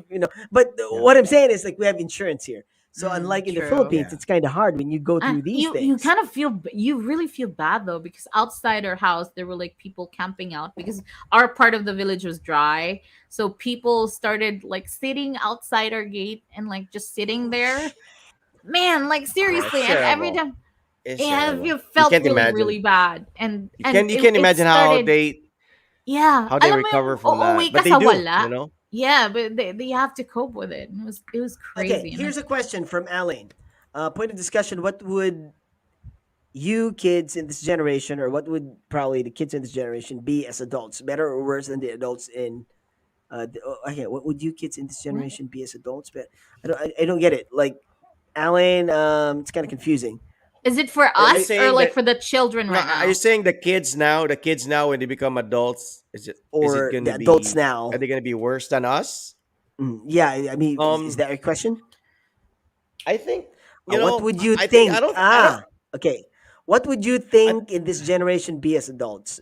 But Yeah, what I'm saying is like we have insurance here, so unlike in the True. Philippines, yeah. it's kind of hard when you go through these You things. kind of you really feel bad though because outside our house there were like people camping out because our part of the village was dry, so people started like sitting outside our gate and like just sitting Holy there. Man, like Yeah, it's seriously, and every terrible. time It's yeah, terrible. you You felt can't really imagine. really bad, and You can't it imagine started. Yeah, how they alam mo yung recover from that, uuwi but ka they sa do. wala. Yeah, but they have to cope with it. It was Okay, crazy, and here's a question from Alan. Point of discussion: what would you kids in this generation, or what would probably the kids in this generation be as adults, better or worse than the adults in? Okay, what would you kids in this what? generation be as adults? But I don't get it. Like Alan, it's kind of confusing. Is it for Are you us or saying like that? for the children No, right are you now? saying the kids now when they become adults, is it or going the to adults be? Are now? they going to be worse than us? Yeah, I mean, is Um, that a question? I think What would you I think think? I don't. Okay. What would you I, think in this generation be as adults?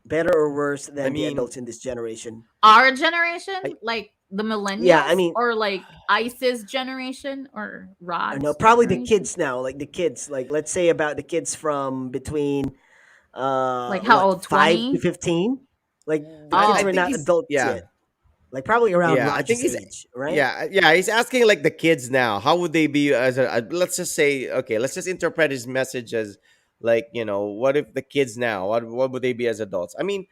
Better or worse I than the mean, adults in this generation? Our generation, I like the Yeah, I millennials, mean, or like Ice's generation or no, Rod's probably the generation? kids now, like the kids, like let's say about the kids from between Like how what, old? 5 to 20? 15? Like the I kids Oh, were think not he's adults yeah. yet. Like probably around Yeah, I think Raj's he's age, right? yeah, he's asking like the kids now. How would they be as let's just say okay, let's just interpret his message as like, what if the kids now? What would they be as adults? I mean,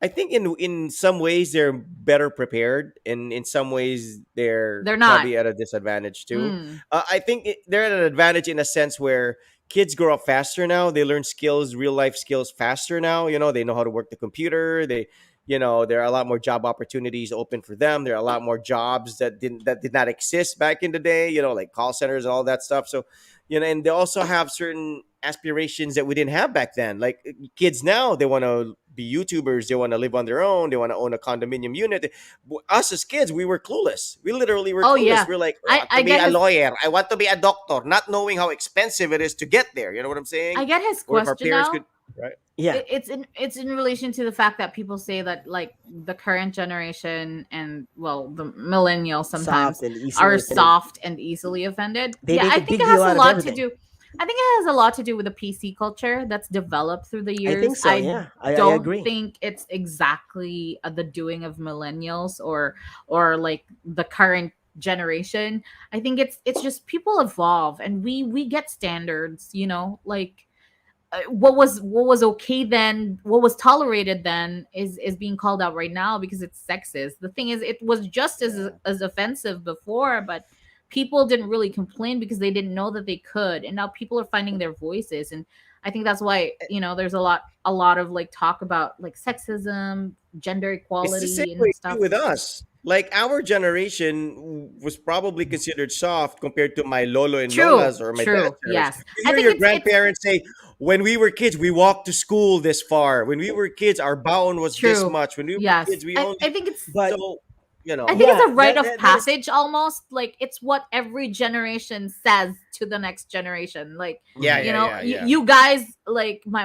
I think in some ways they're better prepared, and in some ways they're they're not. probably at a disadvantage too. Mm. I think they're at an advantage in a sense where kids grow up faster now. They learn skills, real life skills faster now. They know how to work the computer. There are a lot more job opportunities open for them. There are a lot more jobs that did not exist back in the day. Like call centers and all that stuff. So, and they also have certain aspirations that we didn't have back then. Like kids now, they want to be YouTubers. They want to live on their own. They want to own a condominium unit. Us as kids, we were clueless. We literally were Oh clueless. yeah. We're like, I I want to I be get a his lawyer. I want to be a doctor, not knowing how expensive it is to get there. You know what I'm saying? I get his Or if our question parents now. could, right? Yeah. It's in relation to the fact that people say that like the current generation and well the millennials Soft sometimes and easily are offended. soft and easily offended. They Yeah, make I a think big it deal has a out of lot to everything. do. I think it has a lot to do with the PC culture that's developed through the I think years. so. I Yeah, I don't agree. think it's exactly the doing of millennials or like the current generation. I think it's just people evolve and we get standards, like what was okay then, what was tolerated then is being called out right now because it's sexist. The thing is, it was just Yeah. as offensive before, but people didn't really complain because they didn't know that they could, and now people are finding their voices. And I think that's why there's a lot of like talk about like sexism, gender It's the same equality way and too stuff. with us. Like our generation was probably considered soft compared to my lolo and True, lolas or my dad's true, generation. yes. You I hear think your it's grandparents say, "When we were kids, we walked to school this far. When we were kids, our bound was this true. much. When we were Yes, kids, we I only." think it's But So, I think it's yeah, a rite of that is passage almost. Like it's what every generation says to the next generation. Like, yeah, mhm. yeah, yeah, you, yeah, you guys, like my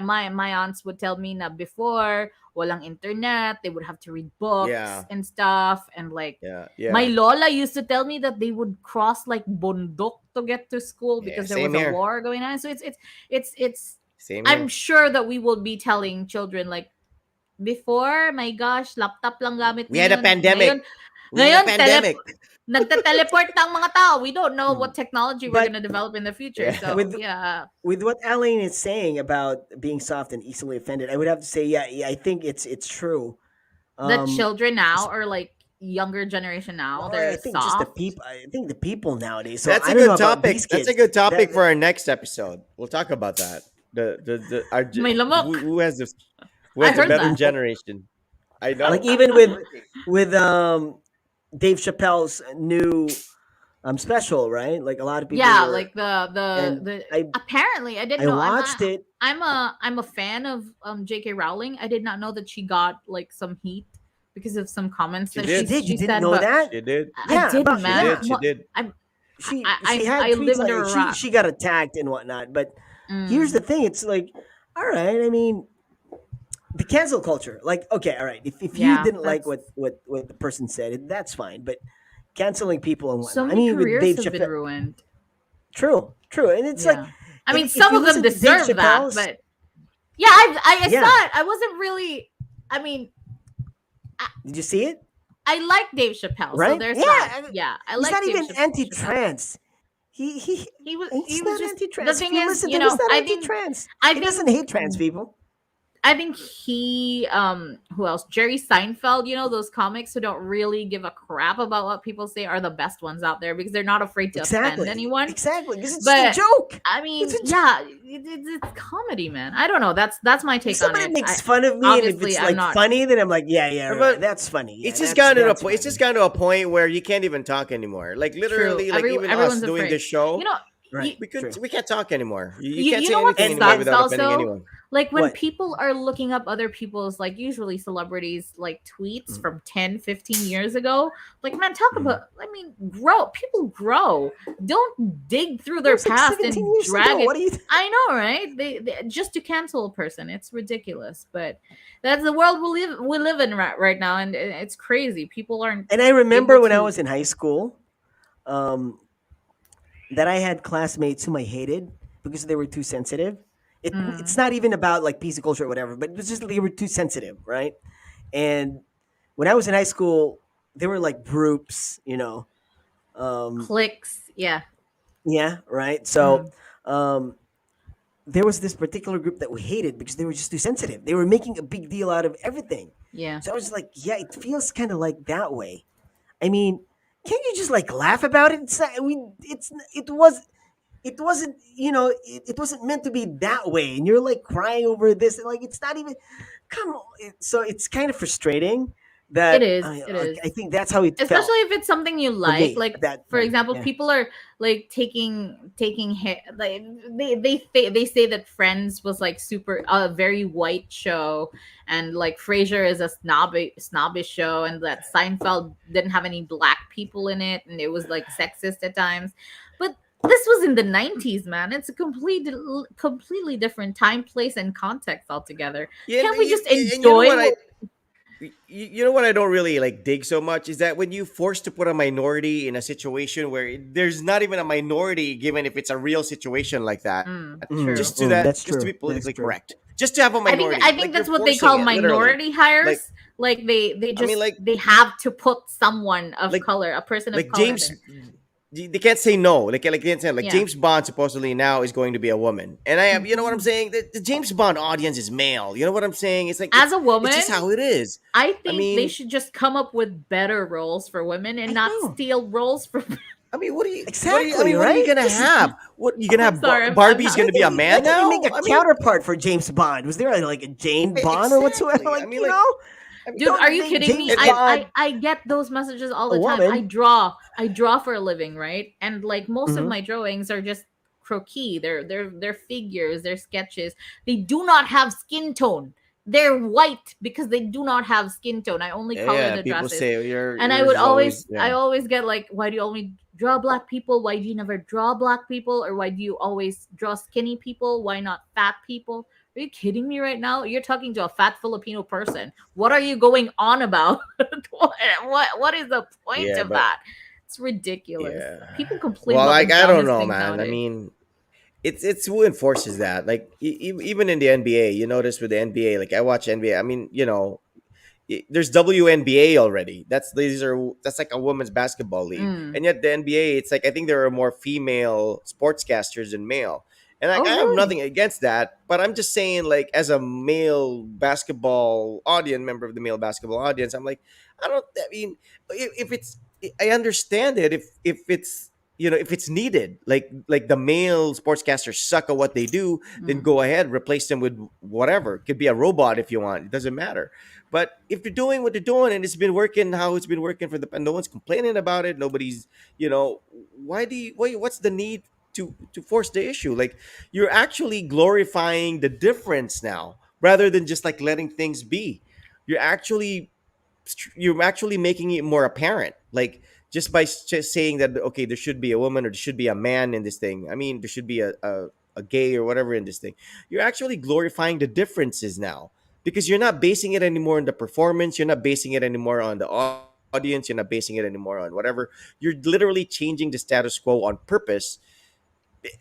aunts would tell me na before walang internet, they would have to read books yeah, and stuff. And like yeah, my yeah, lola used to tell me that they would cross like bundok to get to school yeah. because there was Same a here. war going on. So it's Same I'm here. sure that we will be telling children like before, my gosh, laptop lang gamit We had a ngayon. Ngayon, pandemic. We had a ngayon, pandemic. nagte-teleport ang mga tao. We don't know Mhm. what technology we're But gonna develop in the future. Yeah. So with yeah, with what Elaine is saying about being soft and easily offended, I would have to say, yeah, I think it's true. the Um, children now s- or like younger generation now, well, they're I think just the soft. people. I think the people nowadays. So That's I a don't know good about topic. these That's a kids. good That, topic for our next episode. We'll talk about that. May lamok. Who I has the heard better that. generation? I like know. even with Dave Chappelle's new special, right? Like a lot of people Yeah, were, like the the and the I apparently I didn't I know. watched it. I'm a fan of J.K. Rowling. I did not know that she got like some heat because of some comments She that She she did. did. You she didn't said, know but that? She did. I Yeah, didn't, about She man. did. yeah. She What did. I'm She had I tweets live under like a she rock. she got attacked and whatnot. But here's the Mm. thing: it's like, all right. I mean, the cancel culture. Like, okay, all right. If you Yeah, didn't like that's what the person said, that's fine. But canceling people and so whatnot. I many mean, with careers Dave have been Chappelle, ruined. true, true, and it's like, Yeah. I mean, if some you of them listen to Dave deserve that, Chappelle's, but yeah, I saw yeah, it. I wasn't really. I mean, I, did you see it? I like Dave Chappelle, so Right? there's Yeah, that. Yeah, I he's like not Dave even Chappelle. anti-trans. He He was he's he was not just the anti-trans. If thing you is, listen to him, he's not I think anti-trans. I He doesn't think hate trans people. I think he who else? Jerry Seinfeld, those comics who don't really give a crap about what people say are the best ones out there because they're not afraid to offend Exactly, anyone. exactly. Because it's just a But joke. I It's mean, a joke. yeah, it's comedy, man. I don't know. That's my If take on somebody it. makes I fun of me and if obviously it's I'm like not funny, then I'm like, yeah, yeah, right, But that's funny. Yeah, it's just that's gotten to a funny. It's just gotten to a point where you can't even talk anymore. Like true. literally, like even us Everyone's doing afraid. this You show. know, you, Right. True. We can't talk anymore. You you can't you say know what anything anymore sucks And without offending also? anyone. Like when what? people are looking up other people's, like usually celebrities, like tweets Mhm, from 10, 15 years ago. Like, man, talk about, mhm. I mean, grow. People grow. Don't dig through That their was like past 17 and years drag ago. it. What are you? I know, right? They just to cancel a person. It's ridiculous. But that's the world we live in right now, and it's crazy. People aren't And I able remember when I to. was in high school, um, that I had classmates whom I hated because they were too sensitive. It's Mm, not even about like PC culture or whatever, but it was just they were too sensitive, right? And when I was in high school, there were like groups, um, clicks. Yeah. yeah, right. So Mm, um, there was this particular group that we hated because they were just too sensitive. They were making a big deal out of everything. yeah. So I was like, yeah, it feels kind of like that way. I mean, can't you just like laugh about it? It's not, it wasn't it wasn't meant to be that way, and you're like crying over this, and like it's not even come on. So it's kind of frustrating It that is. It is. I think that's how it felt Especially if it's something you for like, me like at that for time. example, Yeah. people are like taking hit, like they say that Friends was like super a very white show, and like Frasier is a snobbish show, and that Seinfeld didn't have any black people in it, and it was like sexist at times. But this was in the 90s, man. It's a completely different time, place, and context altogether. Yeah, Can't we just and you know enjoy what what? you know what I don't really like dig so much is that when you force to put a minority in a situation where there's not even a minority, given if it's a real situation like that, True. That's just to be true. That's politically true. correct, just to have a I minority, think like you're that's what they forcing call it literally. minority Like hires. Like they I mean, just they have to put someone of like color, a person of like color James, there. they can't say no. Like they can't say like Yeah. James Bond supposedly now is going to be a woman, and I have, you know what I'm Mhm. saying? The James Bond audience is male. You know what I'm saying? It's like As a it's woman, just how it is. I I think they mean, should just come up with better roles for women and I not know. steal roles for. I Exactly, mean, what are you right? gonna This is have? What you gonna I'm have? sorry, I'm Barbie's having. gonna be a man why didn't you make now? a counterpart for James Bond? Was there like a Jane Bond or whatsoever? Exactly. I Like, mean, like, I mean, Dude, are don't you make kidding me? James and Bond I get those messages all a the time. I woman. draw. I draw for a living, right? And like most of Hmm. my drawings are just croquis. They're figures, they're sketches. They do not have skin tone. They're white because they do not have skin tone. I only color yeah, the people dresses. say And I yours would is always always I always get like, why do you only draw black people? Why do you never draw black people? Or why do you always draw skinny people? Why not fat people? Are you kidding me right now? You're talking to a fat Filipino person. What are you going on about? What is the point yeah, of but that? It's ridiculous. yeah. People complain Well, about the like I don't dumbest know, things man. I nowadays. mean, it's who enforces that. Like even in the NBA, you notice with the NBA, like I watch NBA. I mean, there's WNBA already. That's like a women's basketball league, Mm. and yet the NBA, it's like I think there are more female sportscasters than male. And like Oh, I have really? nothing against that, but I'm just saying, like as a male basketball audience, member of the male basketball audience, I'm like, I don't. I mean, if it's, I understand it if it's if it's needed, like the male sportscasters suck at what they do, then Mm. go ahead, replace them with whatever. It could be a robot if you want. It doesn't matter. But if you're doing what they're doing and it's been working how it's been working for the, and no one's complaining about it, nobody's, what's the need to force the issue? Like you're actually glorifying the difference now rather than just like letting things be. You're actually you're actually making it more apparent. Like just by just saying that okay, there should be a woman or there should be a man in this thing. I mean, there should be a gay or whatever in this thing. You're actually glorifying the differences now because you're not basing it anymore on the performance. You're not basing it anymore on the audience. You're not basing it anymore on whatever. You're literally changing the status quo on purpose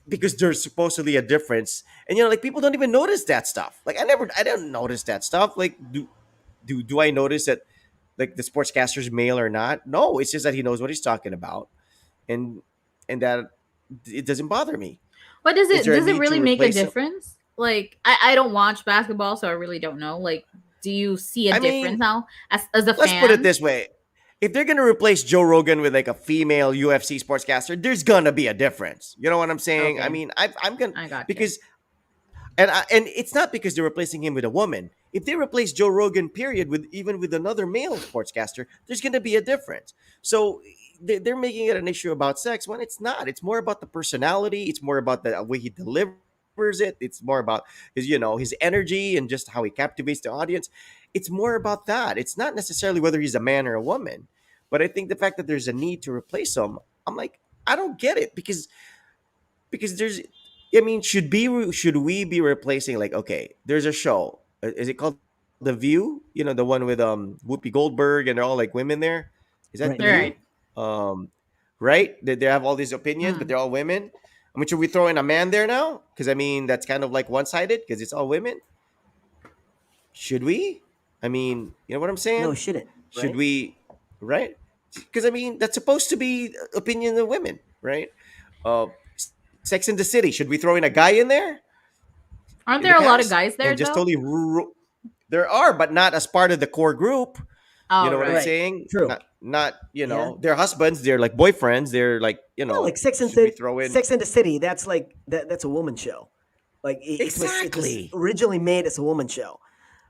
because there's supposedly a difference. And like people don't even notice that stuff. Like I didn't notice that stuff. Like do I notice that like the sportscaster's male or not? No, it's just that he knows what he's talking about, and that it doesn't bother me. But does Is it there a does it need to really make a replace him? difference? Like I don't watch basketball, so I really don't know. Like, do you see a I difference mean, now as a let's put it fan? this way: if they're gonna replace Joe Rogan with like a female UFC sportscaster, there's gonna be a difference. You know what I'm saying? I Okay, mean, I'm gonna I got you. because and it's not because they're replacing him with a woman. If they replace Joe Rogan, period, with even with another male sportscaster, there's going to be a difference. So they're making it an issue about sex when it's not. It's more about the personality. It's more about the way he delivers it. It's more about his energy and just how he captivates the audience. It's more about that. It's not necessarily whether he's a man or a woman. But I think the fact that there's a need to replace him, I'm like, I don't get it because there's I mean, should we be replacing, like, okay, there's a show. Is it called The View? The one with Whoopi Goldberg and they're all like women there. Is that The Right. View? Right. Um right? They have all these opinions, but Mm. they're all women. I mean, should we throw in a man there now? Because I mean, that's kind of like one-sided because it's all women. Should we? I mean, you know what I'm saying? No, shouldn't. Should Right. we? Right? Because I mean, that's supposed to be opinion of women, right? Sex in the City. Should we throw in a guy in there in Aren't the there a lot of cast guys and there just though? totally? There are, but not as part of the core group. You Oh, know what I'm right. Right. saying? True. Not Yeah. their husbands. They're like boyfriends. They're like Yeah, like Should we throw in? Sex and the City. That's like that's a woman show. Like it was Exactly. originally made as a woman show,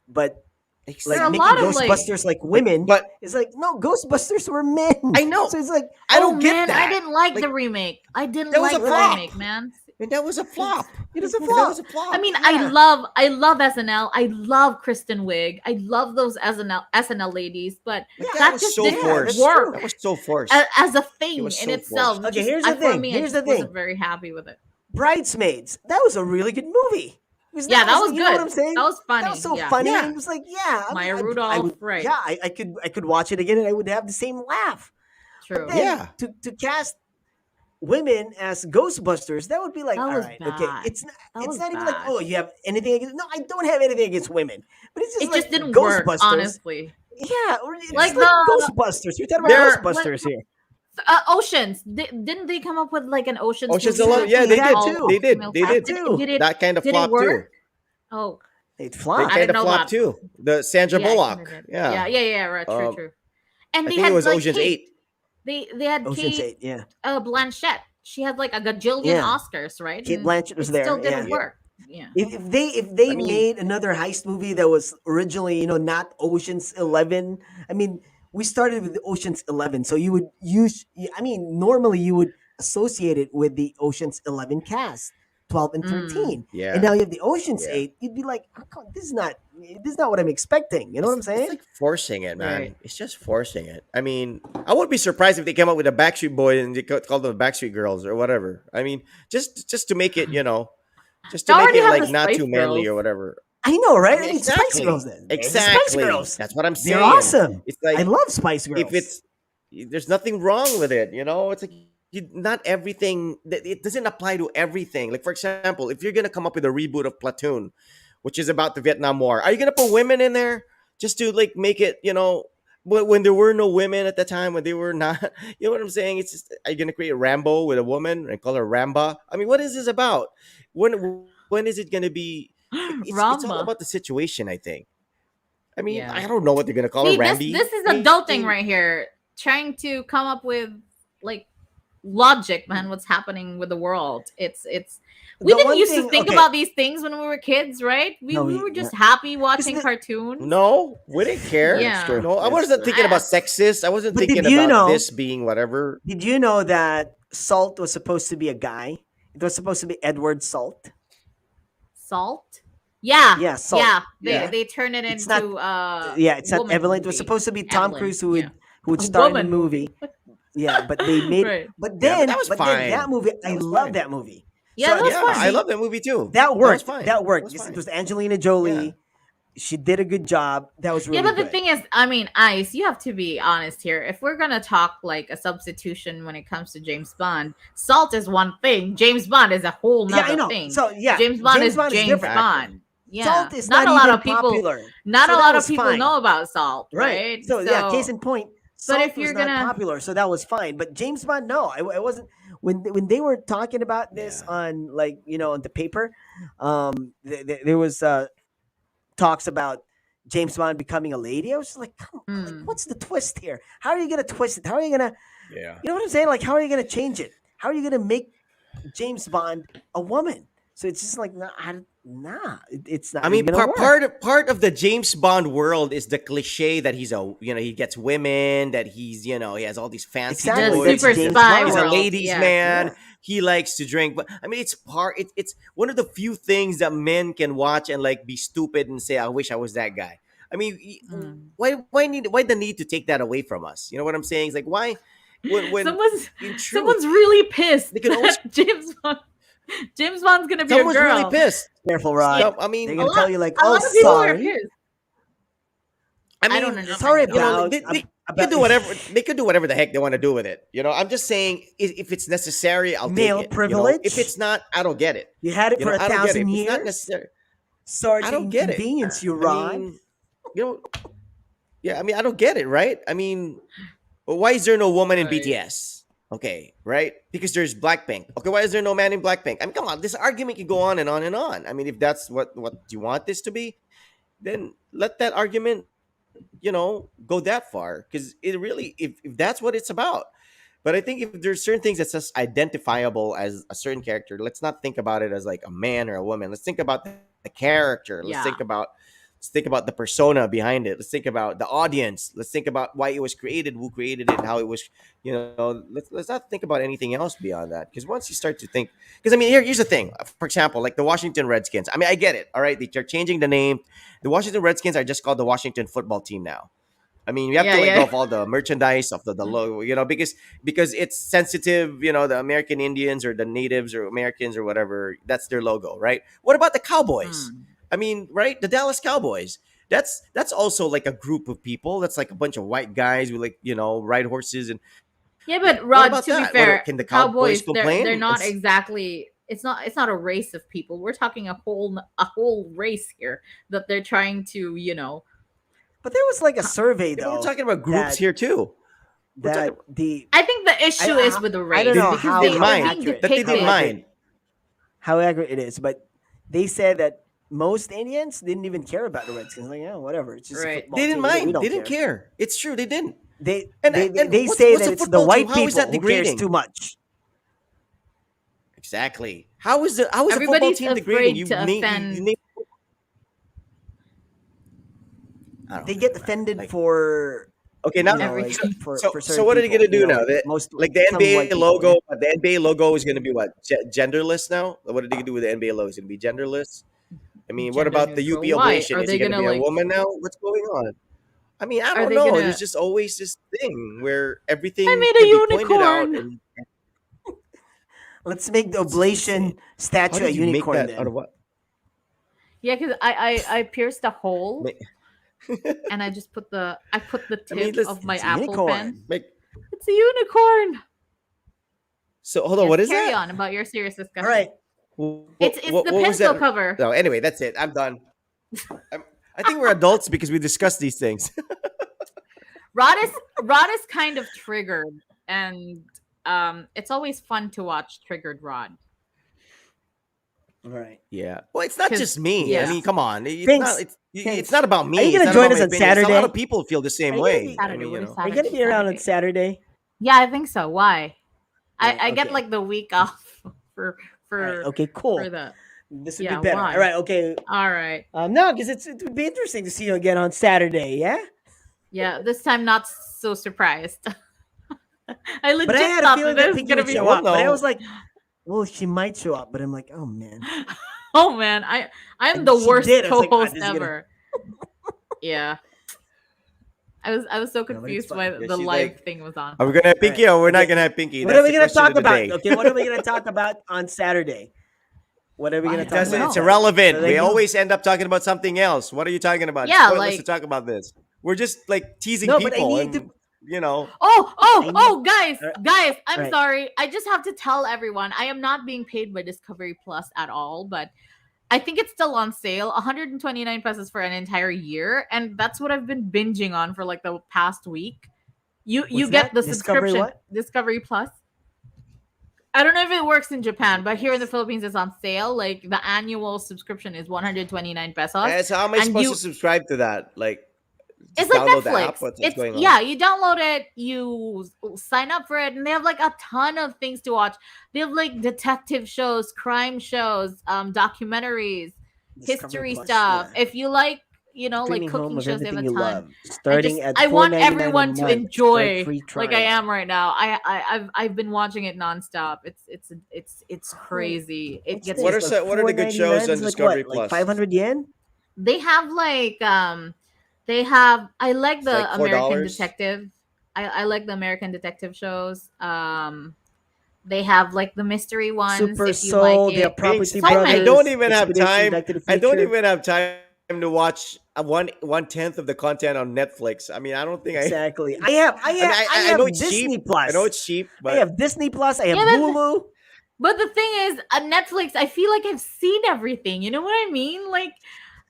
but There like are a making lot Exactly. of like, Ghostbusters like Like, women but is like no, Ghostbusters were men. I know. So it's like I oh don't get man, I that. didn't like Like, the remake. I didn't that was a like the right. flop. remake, man. And that was a flop. It is a That flop. was a I flop. mean, Yeah. I love SNL. I love Kristen Wiig. I love those SNL ladies, but But Yeah. that that was just so didn't Yeah, that's forced. true. That work was so forced. as a It thing was in so itself. forced. It Okay, just here's the for thing. me, I Here's the just thing. wasn't very happy with it. Bridesmaids. That was a really good movie. Because Yeah, that that was, was you know what good. I'm saying? That was That was funny. so Yeah, funny, and Yeah. it was like, yeah, Maya I Rudolph. would, Right. yeah, I could watch it again, and I would have the same laugh. But True. then Yeah. to cast women as Ghostbusters, that would be like, That all was right, okay, bad. That it's was not even like, bad. oh, you have anything against? No, I don't have anything against women, but it's just It like just didn't work, Ghostbusters. honestly. Yeah, or it's Like Yeah. like the Ghostbusters. We're talking about There. like Ghostbusters here. Oceans. Didn't they come up with like an Oceans Ocean's movie with 11. Yeah, Exactly they that did. all too. They did. female They cast? That did. too. That kind of Did it flop work? too. Oh, It They I flopped. kind didn't of know flopped that. too. The Sandra Yeah, I kind of Bullock. did. Yeah. Yeah. Right. True. Um, True. And I they think it had was like Ocean's Kate. 8. They had Ocean's Kate 8. Yeah, Blanchett. She had like a gajillion yeah. Oscars, right? Kate And Blanchett was it there. still didn't Yeah. Yeah. work. Yeah. If they I mean, made another heist movie that was originally not Ocean's 11. I mean, we started with Ocean's 11, so you would use. I mean, normally you would associate it with the Ocean's 11 cast, 12 and Mm, 13, and yeah. now you have the Ocean's Yeah. 8. You'd be like, "How come- this is not what I'm expecting." You know what I'm It's saying? like forcing it, right. man. It's just forcing it. I mean, I wouldn't be surprised if they came up with a Backstreet Boy and they called them Backstreet Girls or whatever. I mean, just to make it, just They to make already it have the like not Spice too manly Girls. or whatever. I know, I right? I mean, mean, Spice Girls. exactly, Then there's the Spice exactly. Girls. That's what I'm They're saying. awesome. It's I like love Spice if Girls. it's there's nothing wrong with it, It's like not everything. It doesn't apply to everything. Like for example, if you're gonna come up with a reboot of Platoon, which is about the Vietnam War, are you gonna put women in there just to like make it, when there were no women at the time, when they were not, you know what I'm saying? It's just, are you gonna create a Rambo with a woman and call her Ramba? I mean, what is this about? When is it gonna be? It's all about the Ramba. situation, I think. I mean, I Yeah. don't know what they're gonna call her, See, Ramby. this is I adulting mean, right here. Trying to come up with like logic, man. What's happening with the world? It's we The didn't one used to thing, think okay, about these things when we were kids, right? no, We were just because happy watching the cartoons. no, we didn't care. that's Yeah. true. No, I That's wasn't true. thinking about I, sexist. I wasn't But thinking about this being whatever. did you know that Salt was supposed to be a guy? It was supposed to be Edward Salt. Salt. Yeah. Yeah, Salt. Yeah. Yeah, They turn it it's not. into Yeah, it's not woman Evelyn. It was movie. supposed to be Tom Evelyn. Cruise who Yeah. would A star in the woman movie. movie. Yeah, but they made. Right. Yeah, but that was But then that fine. movie, I That was love fine. that movie. Yeah, So that was Yeah, I fun. love that movie too. that That was worked. fine. That That worked. was It fine. was Angelina Yeah. Jolie. She did a good job. That was Yeah, really but the good. thing is, I mean, Ice, you have to be honest here. If we're gonna talk like a substitution when it comes to James Bond, Salt is one thing. James Bond is a whole Yeah, I nother know. thing. So yeah, James Bond James is Bond is James different. Bond. Yeah. Salt is Not not a lot even of people popular. not So a that lot of was people fine. know about Salt, Right. right? So yeah, case in point, but Salt if was you're not gonna popular, so that was fine. But James Bond, no, I wasn't. When they were talking about this Yeah. on like on the paper, there was talks about James Bond becoming a lady. I was like, come on, like, Mm, what's the twist here? How are you gonna twist it? How are you gonna, Yeah. you know what I'm saying? Like, how are you gonna change it? How are you gonna make James Bond a woman? So it's just like, nah, it's not I really mean, gonna work. part of the James Bond world is the cliche that he's a he gets women, that he has all these fancy The Exactly, toys. that's super James spy He's a Bond. world. ladies' Yes. man. Yeah, He likes to drink, but I mean, it's one of the few things that men can watch and like be stupid and say, "I wish I was that guy." I mean, Mm. why the need to take that away from us? You know what I'm saying? It's like why when Someone's in truth someone's really pissed they can always that James Bond's gonna be a someone's really girl. pissed. careful, Yeah, Rod. I They're mean, a gonna lot tell you like, a oh, lot of people are sorry, pissed. I I don't mean, understand sorry that though. about they can about do whatever the heck they want to do with it. I'm just saying if it's necessary, I'll take male it. If privilege. it's not, I don't get it. You had it for a I don't get it. thousand If it's not years. necessary, Sorry I to don't get it. inconvenience you, I Rod. mean, you know, yeah, I mean, I don't get it, right? I mean, why is there no woman in Right. BTS? Okay, right? Because there's Blackpink. Okay, why is there no man in Blackpink? I mean, come on, this argument can go on and on and on. I mean, if that's what you want this to be, then let that argument go that far, because it really if that's what it's about. But I think if there's certain things that's just identifiable as a certain character, let's not think about it as like a man or a woman. Let's think about the character. Yeah. Let's think about the persona behind it. Let's think about the audience. Let's think about why it was created, who created it, how it was. Let's not think about anything else beyond that. Because once you start to think, because I mean, here's the thing. For example, like the Washington Redskins. I mean, I get it. All right, they're changing the name. The Washington Redskins are just called the Washington Football Team now. I mean, we have Yeah, to let go yeah. of all the merchandise of the logo, because it's sensitive. The American Indians or the natives or Americans or whatever, that's their logo, right? What about the Cowboys? Mm. I mean, right, the Dallas Cowboys. That's also like a group of people. That's like a bunch of white guys who like ride horses. And Yeah, what but about that? Rod, What to be can the fair, Cowboys cowboys complain? they're It's not exactly it's not a race of people. We're talking a whole race here that they're trying to, But there was like a co- survey We're though talking about groups that here too. We're talking that the I think the issue is with the I don't race they know because how didn't they're mind being accurate that they didn't depicted. mind. how accurate it is, but they said that most Indians didn't even care about the Redskins. Like, yeah, whatever. It's just a Right. football They didn't team. We mind. They don't didn't care. care. It's true. They didn't. They And they they, and they what's say what's that a it's the football team? white How is that people who cares degrading? too much. Exactly. How is a football Everybody's team degrading? afraid You to name you offend. name. I They don't get know, man. offended Like, for okay, now like Everything. for so certain what are they people. gonna do now? Like most Like the some NBA white people. logo. Yeah. The NBA logo is gonna be what? Genderless now. What are they gonna do with the NBA logo? It's gonna be genderless. I mean, what Gender about the UP neutral. Why Oblation? are Is they he gonna gonna be a woman now? What's going on? I mean, I are don't they know. There's gonna just always this thing where I everything made a can be pointed out, unicorn? and Let's make the it's just oblation insane. How statue a did you make unicorn that out of then. what? Yeah, because I pierced a hole Ma- and I put the I mean, tip let's of my It's a Apple pen. unicorn. like. It's a unicorn. So hold on, Yes, what is carry that? on about your serious All discussion. right. It's the What was that? pencil cover. No, anyway, that's it. I'm done. I think we're adults because we discuss these things. Rod is kind of triggered, and it's always fun to watch triggered Rod All right. Yeah. Well, it's not because just me. I yeah, mean, come on. It's not. Thanks. It's Thanks. not about Are you me. It's gonna not join about us my on opinion. It's a lot of Saturday? people feel the Are same you gonna way. be I Saturday. mean, What is Are you gonna Saturday? be around on Saturday. Saturday? Yeah, I think so. Why? I Yeah. I get Okay. like the week off for All right. for Okay. for Cool. the This would be yeah. better. All Why? right. Okay. All right. No, because it would be interesting to see you again on Saturday. Yeah. Yeah, this time not so surprised. I But I legit had a thought that feeling that this was Pinky gonna would be. show well, up, but I was no. like, well, she might show up. But I'm like, oh man. Oh man, I'm And the she worst did. I was like, co-host this is gonna. ever. Yeah, I was so No, but it's confused fine. why Yeah, the she's live like, thing was on. are we gonna have All right. Pinky or we're not Okay. gonna have Pinky? What are That's we the gonna question talk of the about? day. Okay. What are we gonna talk about on Saturday? What are we I gonna It talk don't about doesn't. on It's know. Saturday? irrelevant. So We like, always end up talking about something else. What are you talking about? It's Yeah, pointless to like talk about this. We're just like teasing no, but I people, need to. and you know. oh I oh need. oh guys All right. guys, All I'm right. sorry. I just have to tell everyone I am not being paid by Discovery Plus at all, but I think it's still on sale, 129 pesos for an entire year, and that's what I've been binging on for like the past week. You What's get that? the Discovery subscription what? Discovery Plus. I don't know if it works in Japan, but here in the Philippines it's on sale. Like the annual subscription is 129 pesos And so how am I and supposed to you subscribe to that? Like, It's just like download the app? Netflix. What's It's going on? yeah, you download it, you sign up for it, and they have like a ton of things to watch. They have like detective shows, crime shows, documentaries, Discovery history Plus, stuff. yeah. If you like, like Streaming home cooking of shows, they have everything a you ton. love, starting at I want 4.99 a everyone to month. Start enjoy free like I am trial. right now. I've been watching it nonstop. It's Oh, crazy. It what's gets this? you. Like What are the good 4.99 shows on is like Discovery what? Like Plus? 500 yen? They have like they have I like It's like the American $4. detective. I like the American detective shows. They have like the mystery ones Super if you like Soul, the it. Thanks. Property So I many. don't Brothers, even have Expedition time. Back to the I don't Future. even have time to watch one tenth of the content on Netflix. I mean, I don't think I. Exactly. I have I I mean, have I I know have it's cheap. Disney I know Plus. it's cheap, I but have Disney Plus. I have Yeah, Hulu. but the thing is, Netflix, I feel like I've seen everything. You know what I mean? Like,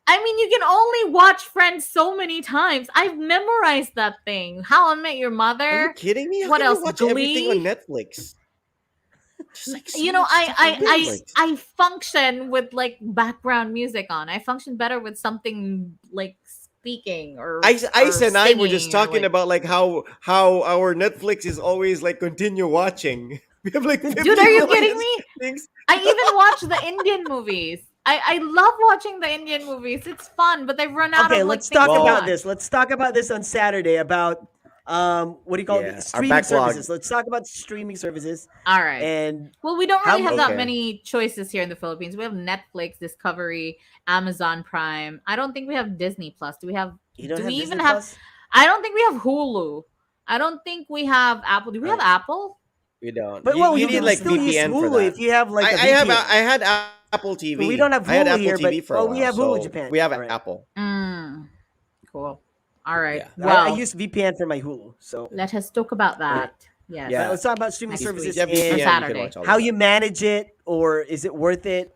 I mean, you can only watch Friends so many times. I've memorized that thing. How I Met Your are you Mother. kidding me? How What can you else? watch everything on Glee. Netflix? Just like so You know, much stuff on Netflix. I function with like background music on. I function better with something like speaking Ice or and I were just singing or talking like. about like how our Netflix is always like continue watching. We have like Dude, are 50 you million kidding me? things. I even watch the Indian movies. I love watching the Indian movies. It's fun, but they've run out Okay, of like let's things talk to about Well, this. watch. Let's talk about this on Saturday about what do you call it? yeah, our Streaming backlog. services. Let's talk about streaming services All right. and Well, we don't really how have that Okay. many choices here in the Philippines. We have Netflix, Discovery, Amazon Prime. I don't think we have Disney Plus. Do we have you don't do we have even Disney have Plus? I don't think we have Hulu. I don't think we have Apple. Do we have Uh, Apple? we don't. But well, You you need can like still use VPN for Hulu that. if you have like a I VPN. had Apple So we TV. don't have I had Hulu Apple here, TV but for a well, we while, have Hulu in so Japan. we have All right. Apple. Mm, cool. All right. Yeah. I Well, use VPN for my Hulu. So let us talk about that. Yes. all right, Yeah. let's talk about streaming Next If week services you have or and VPN, you can Saturday. watch all how of you that. manage it, or is it worth it,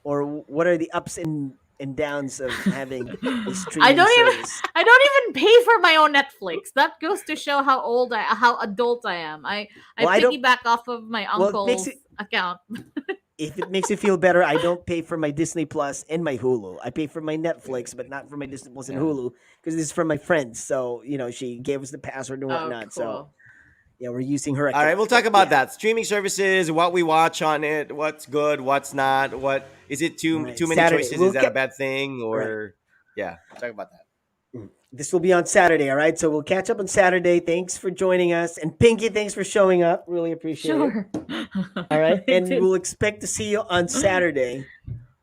or what are the ups and downs of having a I streaming don't even service? I don't even pay for my own Netflix. That goes to show how adult I am. I Well, I don't. piggyback off of my Well, it makes uncle's it account. if it makes you feel better, I don't pay for my Disney Plus and my Hulu. I pay for my Netflix, but not for my Disney Plus and Yeah. Hulu because this is from my friends. So she gave us the password and Oh, whatnot. So cool. yeah, we're using her All right, account. we'll talk But about yeah, that. Streaming services, what we watch on it, what's good, what's not, what is it all too right. many Saturday, choices? Is we'll that a get bad thing all right. or yeah, we'll talk about that. This will be on Saturday. All right, so we'll catch up on Saturday. Thanks for joining us, and Pinky, thanks for showing up. Really appreciate it. Sure. All right, I and did. we'll expect to see you on Saturday.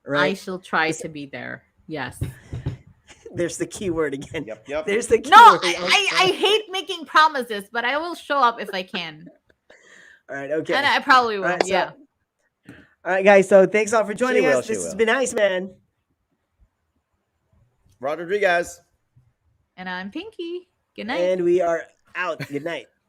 All I right, shall try this, to be there. Yes. there's the keyword again. Yep, yep. There's the No, keyword. On I Saturday. hate making promises, but I will show up if I can. All right, And okay. I probably All will. right, so Yeah. all right, guys. So thanks all for She joining will, us. she This has will. been Iceman, Rod Rodriguez. And I'm Pinky. Good night. and we are out. Good night.